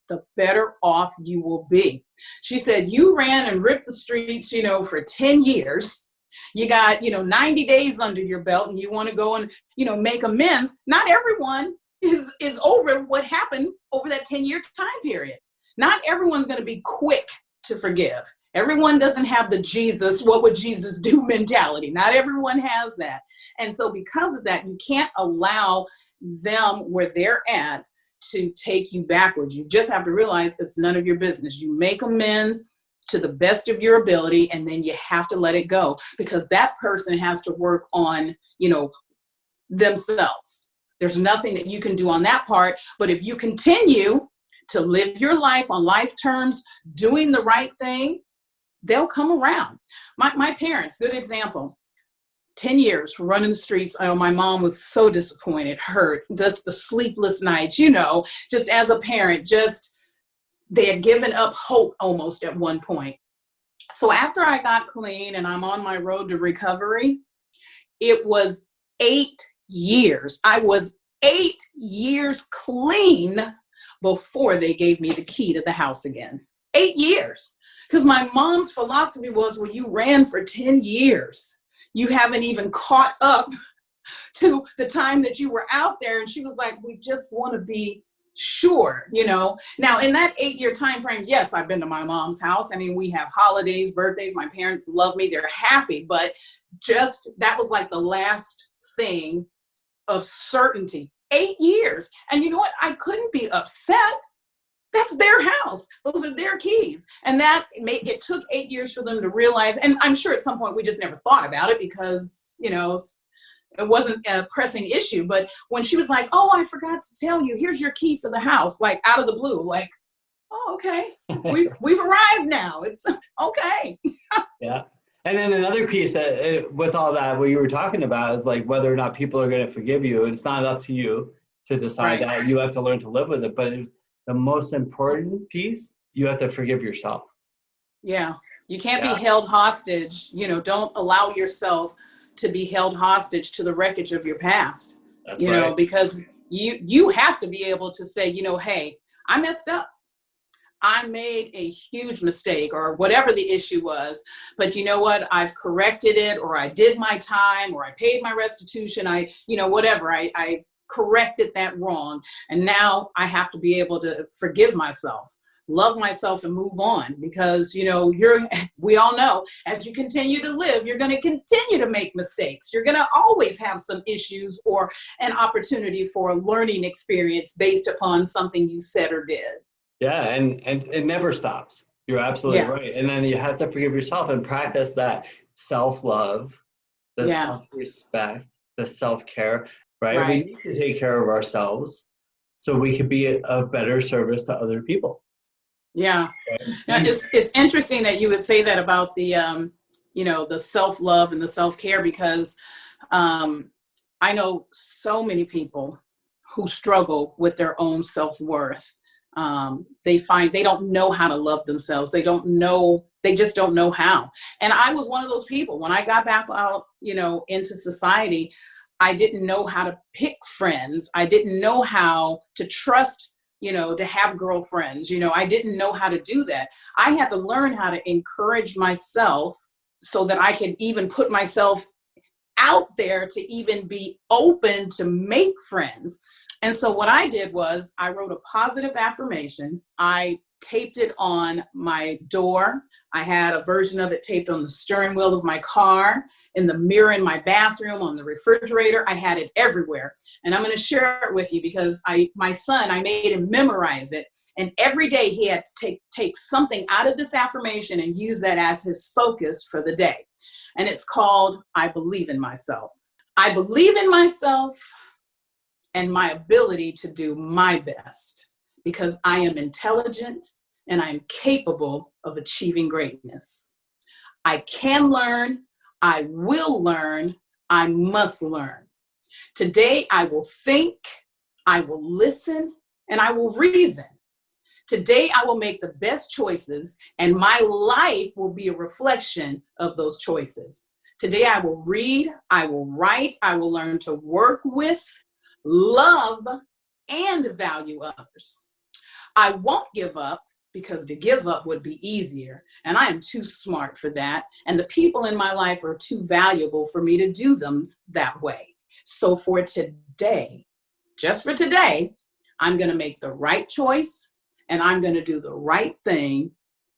the better off you will be. She said, you ran and ripped the streets, you know, for 10 years. You got, you know, 90 days under your belt, and you want to go and, you know, make amends. Not everyone is over what happened over that 10-year time period. Not everyone's going to be quick to forgive. Everyone doesn't have the Jesus, what would Jesus do mentality. Not everyone has that. And so because of that, you can't allow them where they're at to take you backwards. You just have to realize it's none of your business. You make amends to the best of your ability, and then you have to let it go, because that person has to work on, themselves. There's nothing that you can do on that part. But if you continue to live your life on life terms, doing the right thing, they'll come around. My parents, good example. 10 years running the streets. My mom was so disappointed, hurt, the sleepless nights, just as a parent, they had given up hope almost at one point. So after I got clean and I'm on my road to recovery, it was 8 years. I was 8 years clean before they gave me the key to the house again. 8 years. Because my mom's philosophy was, well, you ran for 10 years. You haven't even caught up to the time that you were out there. And she was like, we just want to be sure, Now, in that 8-year time frame, yes, I've been to my mom's house. I mean, we have holidays, birthdays. My parents love me. They're happy. But that was like the last thing of certainty. 8 years. And you know what? I couldn't be upset. That's their house. Those are their keys. And it took 8 years for them to realize, and I'm sure at some point we just never thought about it because, it wasn't a pressing issue. But when she was like, oh, I forgot to tell you, here's your key for the house, like out of the blue, like, oh, okay. We've arrived now. It's okay. Yeah. And then another piece that with all that, what you were talking about is like whether or not people are going to forgive you. And it's not up to you to decide Right. that. You have to learn to live with it. But the most important piece, you have to forgive yourself. Yeah. You can't be held hostage. Don't allow yourself to be held hostage to the wreckage of your past. That's right. Because you have to be able to say, hey, I messed up. I made a huge mistake or whatever the issue was, but you know what? I've corrected it, or I did my time, or I paid my restitution. Whatever. I corrected that wrong. And now I have to be able to forgive myself, love myself, and move on, because, we all know as you continue to live, you're going to continue to make mistakes. You're going to always have some issues or an opportunity for a learning experience based upon something you said or did. Yeah. And it never stops. You're absolutely right. And then you have to forgive yourself and practice that self-love, the self-respect, the self-care, right? We need to take care of ourselves so we can be of better service to other people. Yeah. Now, it's interesting that you would say that about the, the self-love and the self-care, because I know so many people who struggle with their own self-worth. They find they don't know how to love themselves. They just don't know how. And I was one of those people. When I got back out, into society, I didn't know how to pick friends. I didn't know how to trust, to have girlfriends. I didn't know how to do that. I had to learn how to encourage myself so that I could even put myself out there to even be open to make friends. And so what I did was I wrote a positive affirmation. I taped it on my door. I had a version of it taped on the steering wheel of my car, in the mirror in my bathroom, on the refrigerator. I had it everywhere. And I'm going to share it with you because my son, I made him memorize it. And every day he had to take something out of this affirmation and use that as his focus for the day. And it's called, I believe in myself. I believe in myself and my ability to do my best, because I am intelligent and I am capable of achieving greatness. I can learn, I will learn, I must learn. Today I will think, I will listen, and I will reason. Today I will make the best choices, and my life will be a reflection of those choices. Today I will read, I will write, I will learn to work with, love, and value others. I won't give up, because to give up would be easier, and I am too smart for that, and the people in my life are too valuable for me to do them that way. So for today, just for today, I'm going to make the right choice, and I'm going to do the right thing,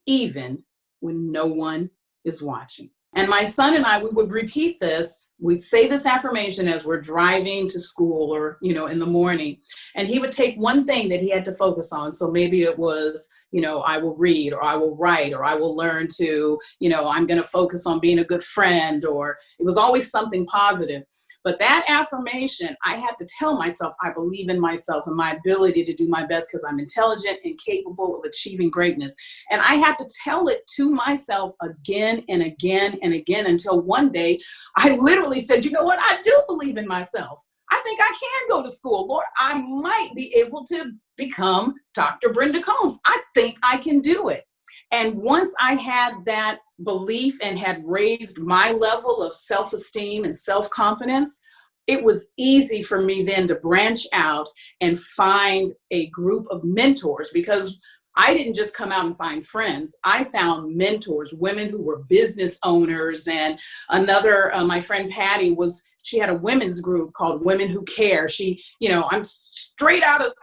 even when no one is watching. And my son and I, we would repeat this. We'd say this affirmation as we're driving to school or, in the morning. And he would take one thing that he had to focus on. So maybe it was, I will read, or I will write, or I will learn to, I'm going to focus on being a good friend, or it was always something positive. But that affirmation, I had to tell myself, I believe in myself and my ability to do my best because I'm intelligent and capable of achieving greatness. And I had to tell it to myself again and again and again until one day I literally said, you know what? I do believe in myself. I think I can go to school. Lord, I might be able to become Dr. Brenda Combs. I think I can do it. And once I had that belief and had raised my level of self-esteem and self-confidence, it was easy for me then to branch out and find a group of mentors, because I didn't just come out and find friends. I found mentors, women who were business owners. And another, my friend Patty, she had a women's group called Women Who Care. She, I'm straight out of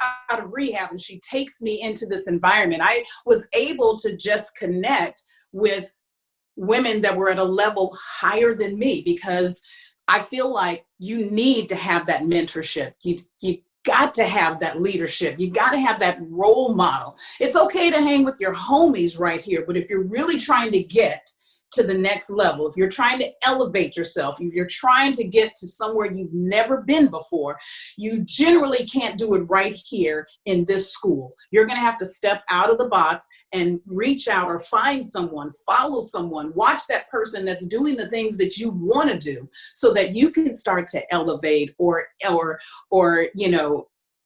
rehab, and she takes me into this environment. I was able to just connect with women that were at a level higher than me, because I feel like you need to have that mentorship. You got to have that leadership. You got to have that role model. It's okay to hang with your homies right here, but if you're really trying to get to the next level, if you're trying to elevate yourself, if you're trying to get to somewhere you've never been before, you generally can't do it right here in this school. You're going to have to step out of the box and reach out or find someone, follow someone, watch that person that's doing the things that you want to do so that you can start to elevate or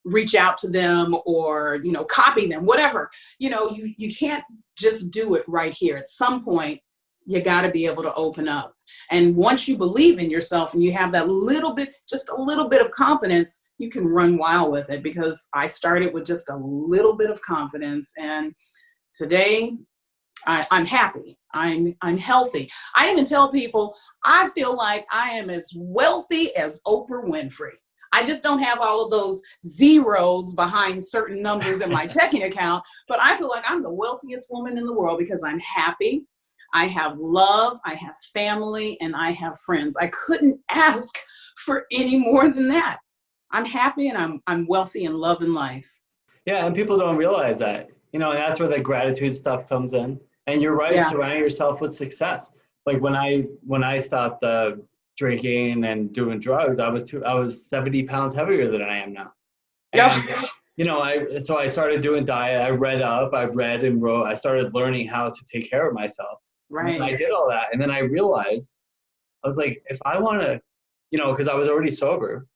reach out to them or, copy them, whatever. You can't just do it right here. At some point, you got to be able to open up. And once you believe in yourself and you have that just a little bit of confidence, you can run wild with it, because I started with just a little bit of confidence. And today I'm happy. I'm healthy. I even tell people, I feel like I am as wealthy as Oprah Winfrey. I just don't have all of those zeros behind certain numbers in my checking account, but I feel like I'm the wealthiest woman in the world because I'm happy. I have love, I have family, and I have friends. I couldn't ask for any more than that. I'm happy and I'm wealthy and love in life. Yeah, and people don't realize that. And that's where the gratitude stuff comes in. And you're right, surrounding yourself with success. Like when I stopped drinking and doing drugs, I was 70 pounds heavier than I am now. And, so I started doing diet. I've read and wrote. I started learning how to take care of myself. Right. And I did all that. And then I realized, I was like, if I want to, because I was already sober,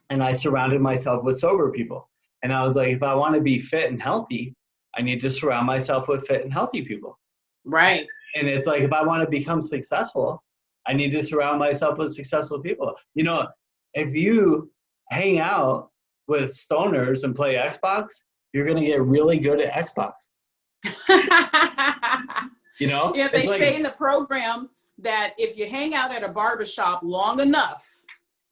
and I surrounded myself with sober people. And I was like, if I want to be fit and healthy, I need to surround myself with fit and healthy people. Right. And it's like, if I want to become successful, I need to surround myself with successful people. If you hang out with stoners and play Xbox, you're going to get really good at Xbox. Yeah, they say in the program that if you hang out at a barbershop long enough,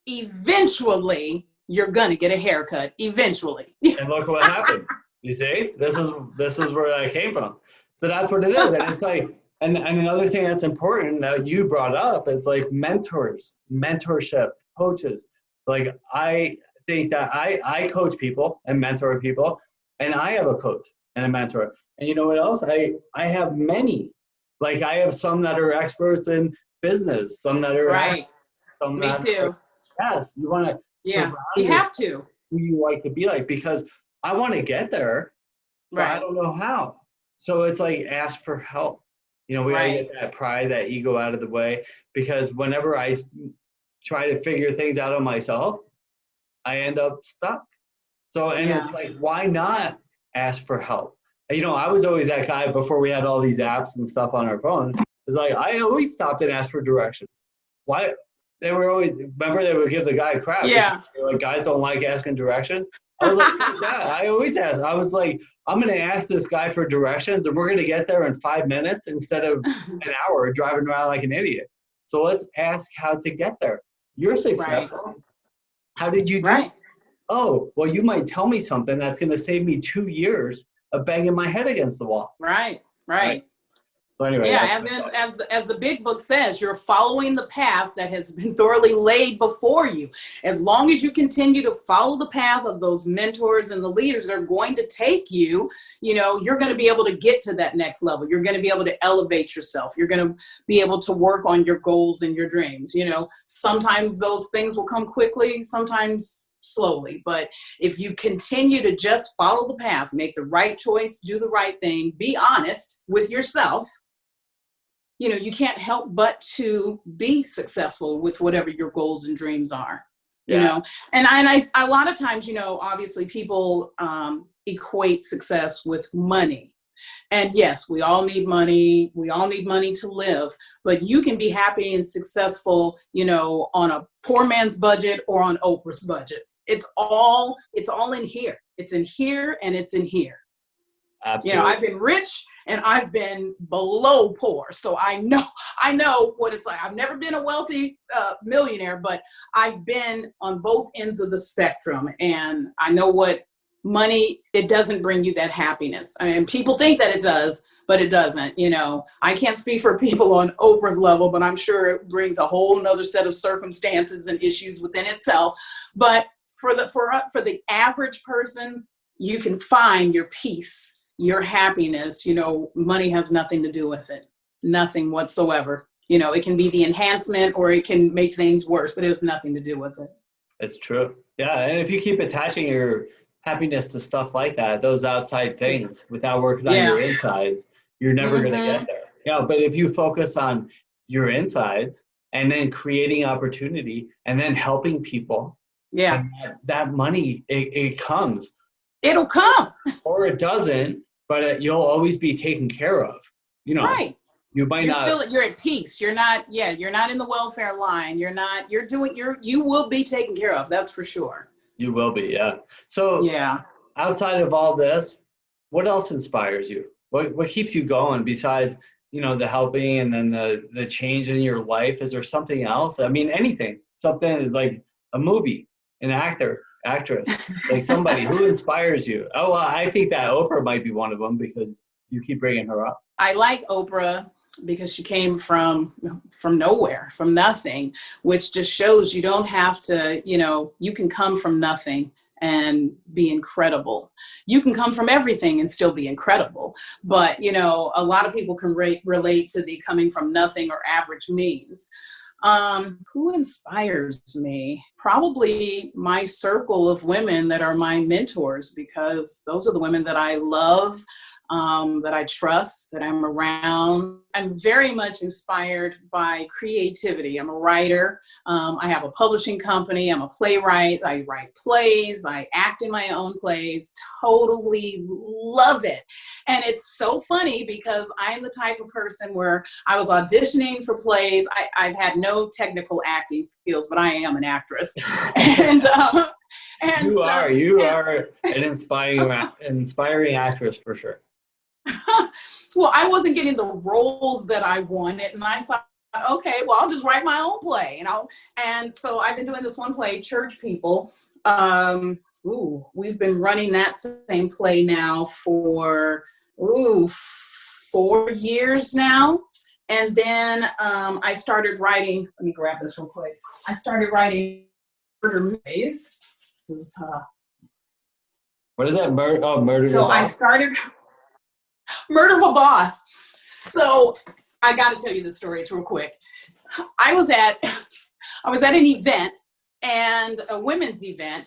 eventually you're going to get a haircut. Eventually. And look what happened. You see, this is where I came from. So that's what it is. And it's like, and another thing that's important that you brought up, it's like mentors, mentorship, coaches. Like I think that I coach people and mentor people, and I have a coach and a mentor. And you know what else? I have many. Like I have some that are experts in business, some that are right. Me too. Yes, you want to. Yeah, you have to. Who you like to be like, because I want to get there, but I don't know how. So it's like ask for help. We gotta get that pride, that ego out of the way, because whenever I try to figure things out on myself, I end up stuck. So it's like, why not ask for help? I was always that guy before we had all these apps and stuff on our phone. It's like, I always stopped and asked for directions. Why? They were always, remember they would give the guy crap. Yeah. Like, guys don't like asking directions. I was like, yeah, I always ask. I was like, I'm going to ask this guy for directions and we're going to get there in 5 minutes instead of an hour driving around like an idiot. So let's ask how to get there. You're successful. Right. How did you do it? Oh, well, you might tell me something that's going to save me 2 years of banging my head against the wall. Right. So anyway, Yeah, as the big book says, you're following the path that has been thoroughly laid before you. As long as you continue to follow the path of those mentors and the leaders that are going to take you, you're going to be able to get to that next level. You're going to be able to elevate yourself. You're going to be able to work on your goals and your dreams. Sometimes those things will come quickly, sometimes slowly. But if you continue to just follow the path, make the right choice, do the right thing, be honest with yourself, you can't help but to be successful with whatever your goals and dreams are, and I a lot of times, obviously people equate success with money. And yes, we all need money. We all need money to live, but you can be happy and successful, on a poor man's budget or on Oprah's budget. It's all in here. It's in here and it's in here. Absolutely. I've been rich and I've been below poor. So I know what it's like. I've never been a wealthy millionaire, but I've been on both ends of the spectrum. And I know what money, it doesn't bring you that happiness. I mean, people think that it does, but it doesn't. I can't speak for people on Oprah's level, but I'm sure it brings a whole nother set of circumstances and issues within itself. But for the average person, you can find your peace, your happiness. Money has nothing to do with it. Nothing whatsoever. It can be the enhancement or it can make things worse, but it has nothing to do with it. It's true. Yeah. And if you keep attaching your happiness to stuff like that, those outside things, without working on your insides, you're never going to get there. But if you focus on your insides and then creating opportunity and then helping people, that money, it comes. It'll come. Or it doesn't, but you'll always be taken care of. Right. You might you're at peace. You're not in the welfare line. You will be taken care of. That's for sure. You will be. Yeah. So outside of all this, what else inspires you? What keeps you going besides, the helping and then the change in your life? Is there something else? I mean, anything, something is like a movie, an actor, actress, like somebody who inspires you. Oh, well, I think that Oprah might be one of them because you keep bringing her up. I like Oprah because she came from nowhere, from nothing, which just shows you don't have to, you can come from nothing and be incredible. You can come from everything and still be incredible. But, a lot of people can relate to the coming from nothing or average means. Who inspires me? Probably my circle of women that are my mentors, because those are the women that I love, that I trust, that I'm around. I'm very much inspired by creativity. I'm a writer. I have a publishing company. I'm a playwright. I write plays. I act in my own plays. Totally love it. And it's so funny because I am the type of person where I was auditioning for plays. I've had no technical acting skills, but I am an actress. And you are an inspiring actress for sure. Well, I wasn't getting the roles that I wanted, and I thought, okay, well, I'll just write my own play, and so I've been doing this one play, Church People. We've been running that same play now for 4 years now. And then I started writing, let me grab this real quick. I started writing Murder Maze. This is what is that? Murder. So I started Murder of a Boss. So I got to tell you the story. It's real quick. I was at an event, and a women's event,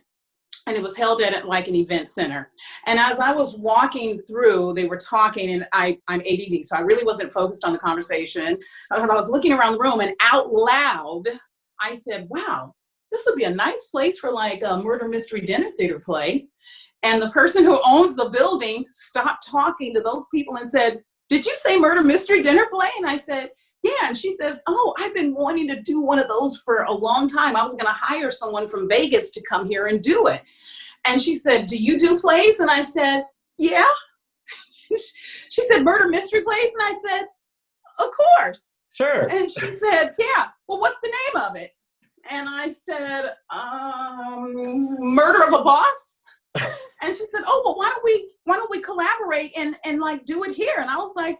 and it was held at like an event center. And as I was walking through, they were talking, and I'm ADD, so I really wasn't focused on the conversation. I was looking around the room, and out loud, I said, wow, this would be a nice place for like a murder mystery dinner theater play. And the person who owns the building stopped talking to those people and said, did you say murder mystery dinner play? And I said, yeah. And she says, oh, I've been wanting to do one of those for a long time. I was going to hire someone from Vegas to come here and do it. And she said, do you do plays? And I said, yeah. She said, murder mystery plays? And I said, of course. Sure. And she said, yeah. Well, what's the name of it? And I said, Murder of a Boss. And she said, oh, well, why don't we collaborate and like do it here? And I was like,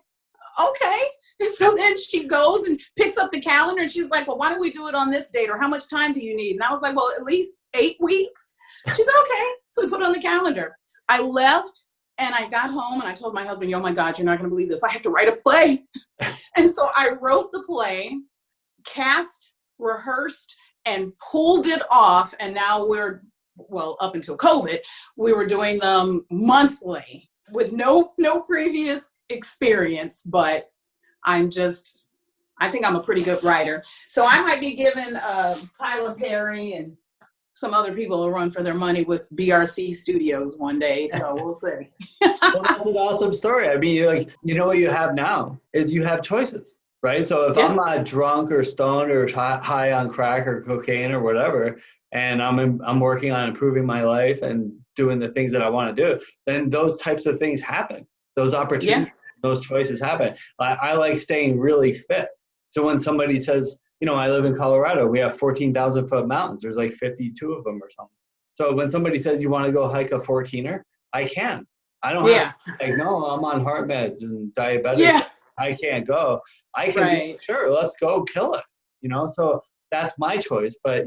okay. And so then she goes and picks up the calendar and she's like, well, why don't we do it on this date? Or how much time do you need? And I was like, well, at least 8 weeks. She said, okay. So we put it on the calendar. I left and I got home and I told my husband, oh my God, you're not going to believe this. I have to write a play. And so I wrote the play, cast, rehearsed, and pulled it off. And now up until COVID, we were doing them monthly with no previous experience, but I think I'm a pretty good writer. So I might be giving Tyler Perry and some other people a run for their money with BRC Studios one day. So we'll see. Well, that's an awesome story. I mean, what you have now is you have choices, right? So if I'm not drunk or stoned or high on crack or cocaine or whatever, and I'm working on improving my life and doing the things that I want to do, then those types of things happen. Those opportunities, those choices happen. I like staying really fit. So when somebody says, I live in Colorado, we have 14,000 foot mountains. There's like 52 of them or something. So when somebody says you want to go hike a 14er, I can. I don't have no, I'm on heart meds and diabetic. Yeah. I can't go. I can sure, let's go kill it. So that's my choice. But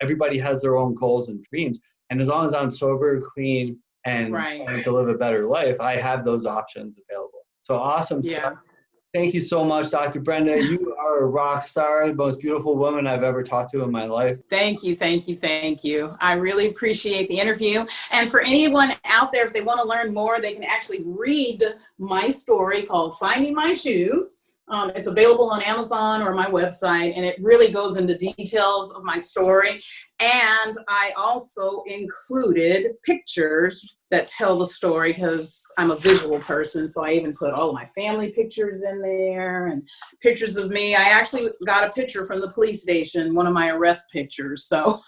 everybody has their own goals and dreams. And as long as I'm sober, clean, and trying to live a better life, I have those options available. So awesome stuff. Thank you so much, Dr. Brenda. You are a rock star, the most beautiful woman I've ever talked to in my life. Thank you, thank you, thank you. I really appreciate the interview. And for anyone out there, if they want to learn more, they can actually read my story called Finding My Shoes. It's available on Amazon or my website, and it really goes into details of my story. And I also included pictures that tell the story because I'm a visual person. So I even put all of my family pictures in there and pictures of me. I actually got a picture from the police station, one of my arrest pictures. So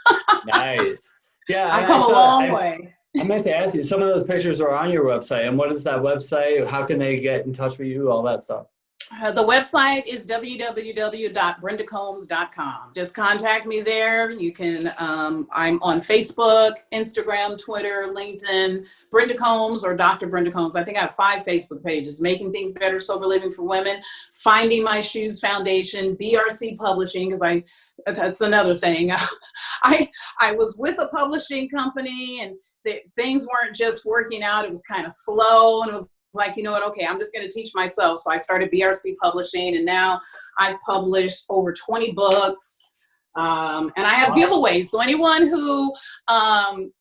nice. Yeah, I've come a long way. I meant to ask you, some of those pictures are on your website. And what is that website? How can they get in touch with you? All that stuff. The website is www.brendacombs.com. Just contact me there. You can, I'm on Facebook, Instagram, Twitter, LinkedIn, Brenda Combs or Dr. Brenda Combs. I think I have 5 Facebook pages: Making Things Better, Sober Living for Women, Finding My Shoes Foundation, BRC Publishing, because that's another thing. I was with a publishing company and things weren't just working out. It was kind of slow, and it was like, okay, I'm just going to teach myself. So I started BRC Publishing, and now I've published over 20 books. And I have giveaways. So anyone who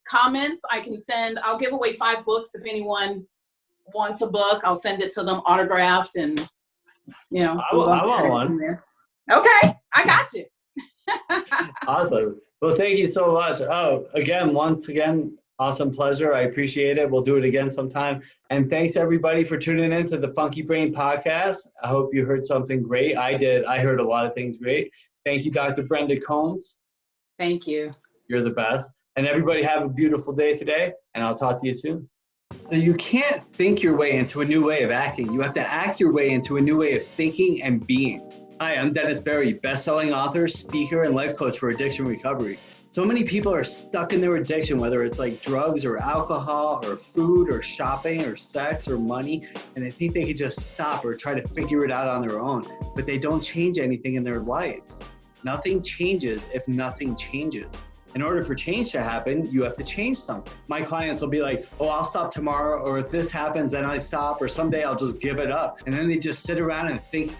comments, I'll give away 5 books. If anyone wants a book, I'll send it to them autographed, and, I want one. Okay, I got you. Awesome. Well, thank you so much. Once again, awesome pleasure. I appreciate it. We'll do it again sometime. And thanks everybody for tuning in to the Funky Brain podcast. I hope you heard something great. I did. I heard a lot of things great. Thank you, Dr. Brenda Combs. Thank you. You're the best. And everybody have a beautiful day today, and I'll talk to you soon. So you can't think your way into a new way of acting. You have to act your way into a new way of thinking and being. Hi, I'm Dennis Berry, best-selling author, speaker, and life coach for addiction recovery. So many people are stuck in their addiction, whether it's like drugs or alcohol or food or shopping or sex or money, and they think they can just stop or try to figure it out on their own, but they don't change anything in their lives. Nothing changes if nothing changes. In order for change to happen, you have to change something. My clients will be like, oh, I'll stop tomorrow, or if this happens, then I stop, or someday I'll just give it up. And then they just sit around and think,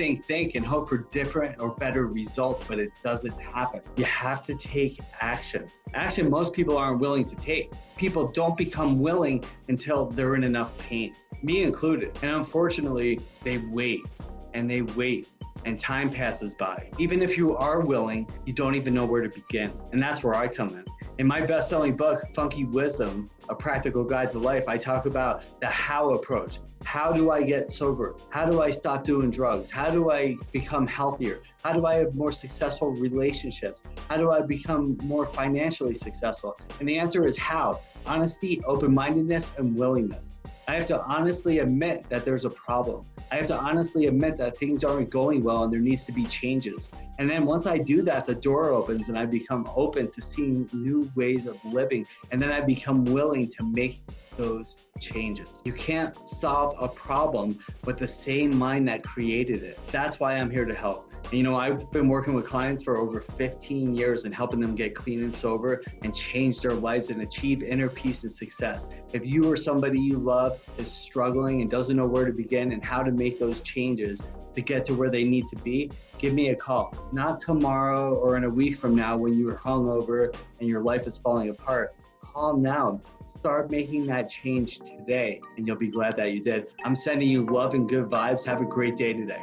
and hope for different or better results, but it doesn't happen. You have to take action. Action most people aren't willing to take. People don't become willing until they're in enough pain, me included. And unfortunately, they wait, and and time passes by. Even if you are willing, you don't even know where to begin. And that's where I come in. In my best-selling book, Funky Wisdom, A Practical Guide to Life, I talk about the how approach. How do I get sober? How do I stop doing drugs? How do I become healthier? How do I have more successful relationships? How do I become more financially successful? And the answer is how. Honesty, open-mindedness, and willingness. I have to honestly admit that there's a problem. I have to honestly admit that things aren't going well and there needs to be changes. And then once I do that, the door opens and I become open to seeing new ways of living. And then I become willing to make those changes. You can't solve a problem with the same mind that created it. That's why I'm here to help. And, I've been working with clients for over 15 years and helping them get clean and sober and change their lives and achieve inner peace and success. If you or somebody you love is struggling and doesn't know where to begin and how to make those changes to get to where they need to be, give me a call. Not tomorrow or in a week from now when you're hungover and your life is falling apart. Call now. Start making that change today and you'll be glad that you did. I'm sending you love and good vibes. Have a great day today.